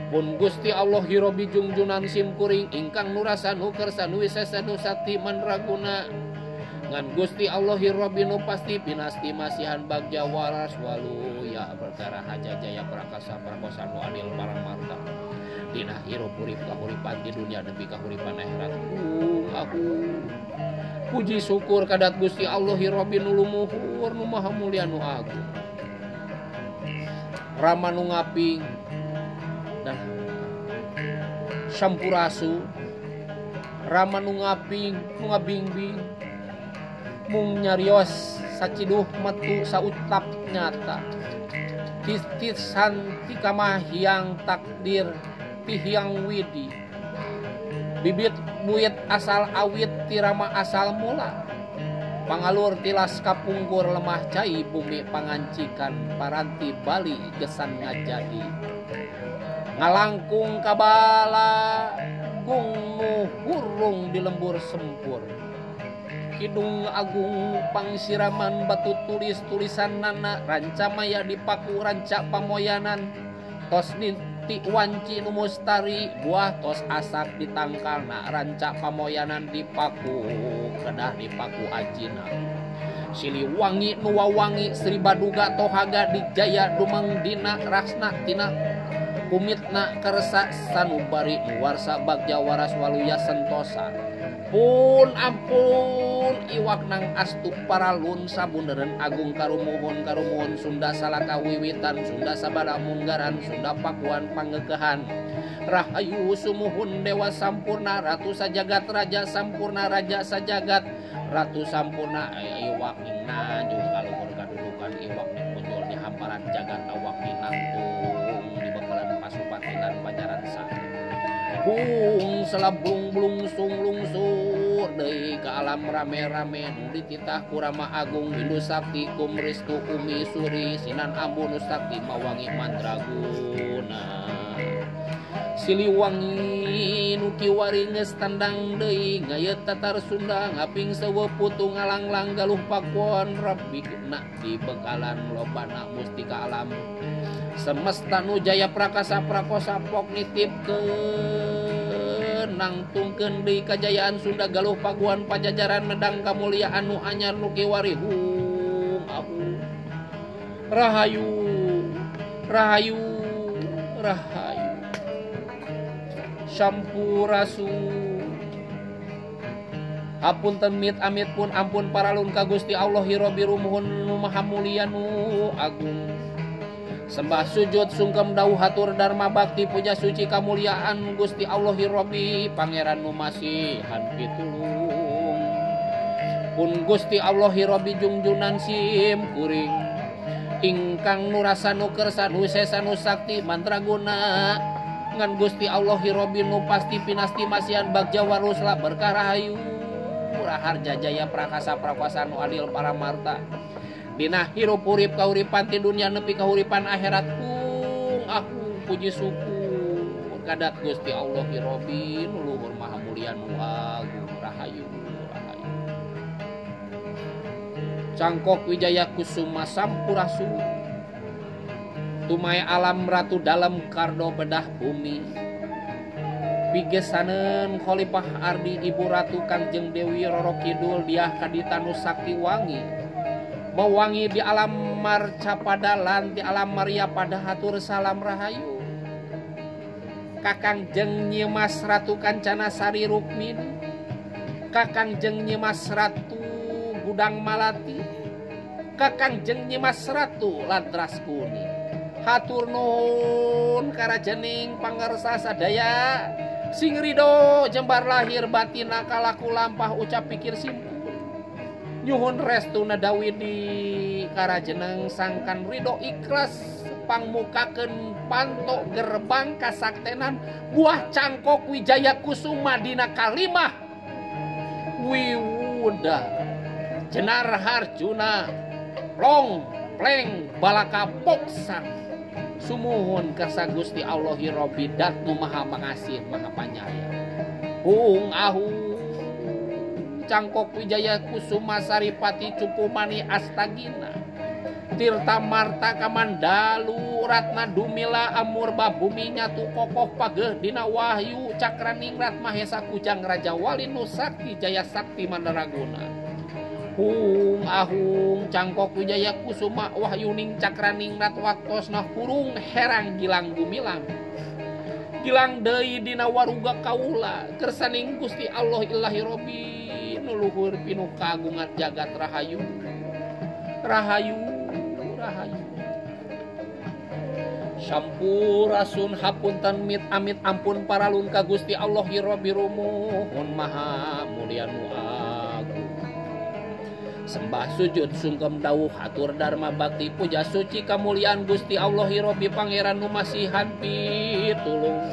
pun Gusti Allahi Robbi jungjunan sim kuring ingkang nurasa nu kersa nu wisesa nu sakti mandraguna ngan Gusti Allahi Robbi nu pasti pinasti masihan bagja waras waluya berkara haja jaya prakasa prakosa nu adil parang marta dina hirup urip kahuripan di dunia nepi kahuripan akhirat. Aku puji syukur kadat Gusti Allah Rabbi nu lumuhur nu maha mulia nu agung. Rama nu ngaping dan sampurasu, Rama nu ngaping nu ngabingbing, mung nyarios saciduh metu sautlap nyata. Titisan ti kamahiang takdir tihiang widi. Bibit buit asal awit tirama asal mula. Pangalur tilas kapungkur lemah cai bumi pangancikan paranti Bali gesan ngajadi. Ngalangkung kabala gung hurung di lembur sempur. Kidung agung pangsiraman batu tulis-tulisan nana ranca maya dipaku ranca pamoyanan tos ninti wanci nu mustari buah tos asak ditangkalna ranca pamoyanan dipaku kedah dipaku ajina Siliwangi nu wawangi Sri Baduga tohaga dijaya dumang dina rasna tina kumitna kersa sanubari nuwarsa bagja waras waluya sentosa pun ampun iwak nang astu paralun sabuneren agung karumuhun Sunda salaka wiwitan Sunda sabada munggaran Sunda pakuan panggekehan rahayu sumuhun dewa sampurna ratu sajagat raja sampurna raja sajagat ratu sampurna iwak ningna jeung kaluhur kadudukan iwak ning muncul di hamparan jagat awak ninangtung di bekalan pasupatinan panjaran sang Bung selabung lungsung deui ka alam rame-rame nu dititah kurama agung Windu Sakti kumristu umi suri sinan ambu nu sakti mawangi mandraguna Siliwangi nu kiwari geus tandang deui ngayeut tatar Sunda ngaping seueuh putu ngalanglang galuh pakuan rabbina di bekalan lobana mustika alam semesta nu jaya prakasa prakosa pok nitipkeun nangtungkeun deui kajayaan Sunda galuh paguan pajajaran medang kamuliaan nu anyar nu kiwari abu rahayu rahayu rahayu sampurasu hapunten mit amit pun ampun paralun ka Gusti Allah Rabbi rumuhun nu maha mulia nu agung sembah sujud sungkem dawuh hatur dharma bakti puja suci kamuliaan Gusti Allah Rabbi pangeran nu masihan pitulung pun Gusti Allah Rabbi jungjunan sim kuring ingkang nu rasa nu kersa nu sesa nu sakti mantraguna ngan Gusti Allah Rabbi nu pasti pinasti masihan bagja warusla berkah rahayu raharja jaya prakasa prakuasa nu adil paramarta dina hirup urip kahuripan ti dunia nepi kahuripan akhirat aku puji syukur kadat Gusti Allah Rabbi nu luhur maha mulia nu agung rahayu rahayu Cangkok Wijaya Kusuma Sampurasu tumai alam ratu dalam kardo bedah bumi pigesaneun Khalifah Ardi Ibu Ratu Kangjeng Dewi Roro Kidul diah kadita nu sakti wangi mewangi di alam marca padalan di alam Maria pada hatur salam rahayu Kakangjeng Nyimas Ratu Kancana Sari Rukmini Kakangjeng Nyimas Ratu Gudang Malati Kakangjeng Nyimas Ratu Ladras Kuni hatur nuhun karajening pangarsa sadaya sing ridho jembar lahir batin kalaku lampah ucap pikir simpul nyuhun restu nadawidi karajeneng sangkan ridho ikhlas pangmukakeun panto gerbang kasaktenan buah Cangkok Wijaya Kusuma dina kalimah wiwuda jenar harjuna long pleng balaka poksan sumuhun kersa Gusti Allah Rabbi dat nu maha pangasih maha panyayang ahu Cangkok Wijaya Kusuma Saripati Cupumani Astagina Tirta Marta Kamandalu Ratna Dumila Amurba Bumi Nyatu Kokoh Pageh Dina Wahyu Cakraningrat Mahesa Kujang Raja Wali Nusakti Jaya Sakti Mandaraguna ahung Cangkok Wijaya Kusuma Wahyuning Cakraningrat Waktosna Hurung Herang Gilang Gumilang gilang deui dina waruga kaula kersaning Gusti Allah ilahi Robbi nu luhur pinuh kagungan jagat rahayu rahayu rahayu Sampurasun hapunten mit amit ampun paralun ka Gusti Allah Robbi rumuhun maha mulia nu agung sembah sujud sungkem dawuh hatur dharma bakti puja suci kamuliaan Gusti Allah Robbi pangeran nu masihan pitulung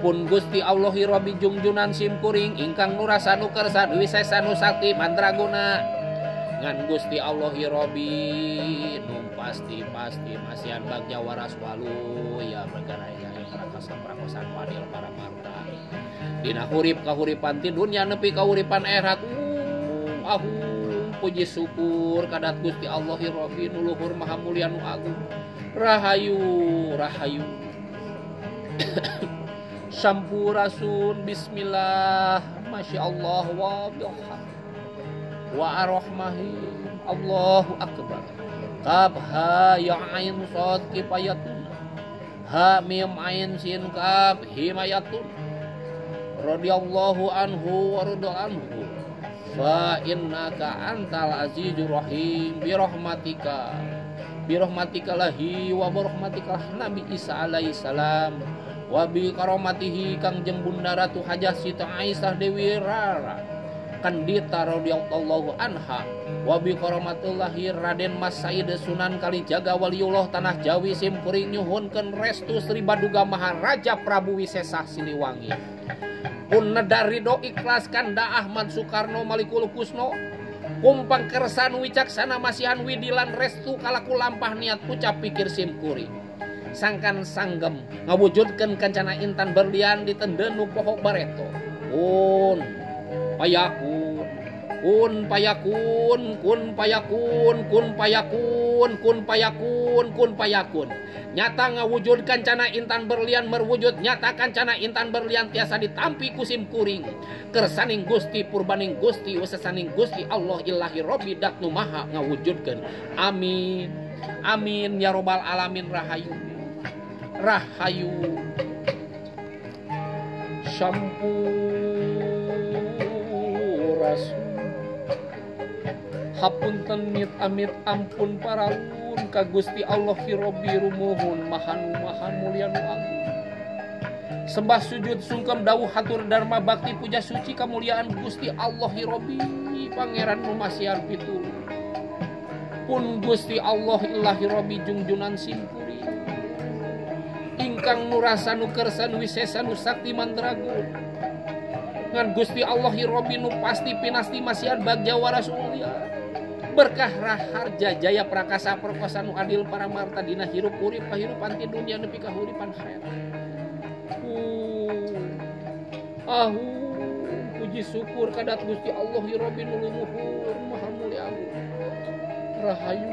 pun Gusti Allah Robbi jungjunan simkuring ingkang nurasa nu kersa wisesa nu sakti mandraguna ngan Gusti Allah Robbi nu pasti masihan bagja waras walu ya bergaraya prakasa prakosan wadil para marta dina hurip kahuripan ti dunya nepi kahuripan akhirat puji syukur kadat Gusti Allah Robbi nu luhur maha mulia nu agung rahayu rahayu Sampurasun bismillah masyaallah wa bihamd wa arrahmanir Allahu akbar kaf ha ya ain sad kifayatun ha mim ain sin kaf himayatun radhiyallahu anhu wa radu anhu fa innaka antal azizur rahim bi rahmatika lahi wa bi rahmatika Nabi Isa alaihi salam wa bi karomatihi kangjeng Bunda Ratu Hajah Siti Aisyah Dewi Rara Kandita radhiyallahu anha wa bi karomatillahi Raden Mas Said Sunan Kalijaga Waliullah Tanah Jawi simkuring nyuhunkeun restu Sri Baduga Maharaja Prabu Wisesa Siliwangi pun nedarido ikhlas kanda Ahmad Soekarno Malikul Kusno kumpang kersan wicaksana masihan widilan restu kalaku lampah niat ucap pikir simkuring sangkan sanggem ngawujudkeun kancana intan berlian di tendenu pohok bareto kun payakun kun payakun kun payakun kun payakun kun payakun kun payakun nyata ngawujudkan cana intan berlian merwujud nyata kancana intan berlian tiasa ditampi kusim kuring kersaning Gusti purbaning Gusti wesesaning Gusti Allah ilahi Robbi dat nu maha ngawujudkeun amin amin ya robbal alamin rahayu rahayu Sampurasun hapunten mit amit ampun paralun ka Gusti Allah Robbi rumuhun maha mulia nu agung sembah sujud sungkem dawuh hatur dharma bakti puja suci kamuliaan Gusti Allah Robbi pangeran nu masihan pitulung pun Gusti Allah ilahi Robbi jungjunan simkuring ingkang nurasa nu kersa nu wisesa nu sakti mandragun ngan Gusti Allah Robbi nu pasti pinasti masihan bagja waras mulia berkah raharja jaya prakasa perkosa nu adil para marta dina hirup urip kahirupan ti dunya nepi kahuripan akhirat puji syukur kadat Gusti Allah Robbi nu luhur maha mulia rahayu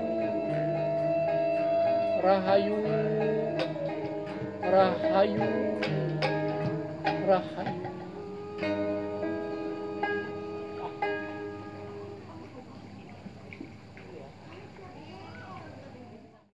rahayu rahayu rahayu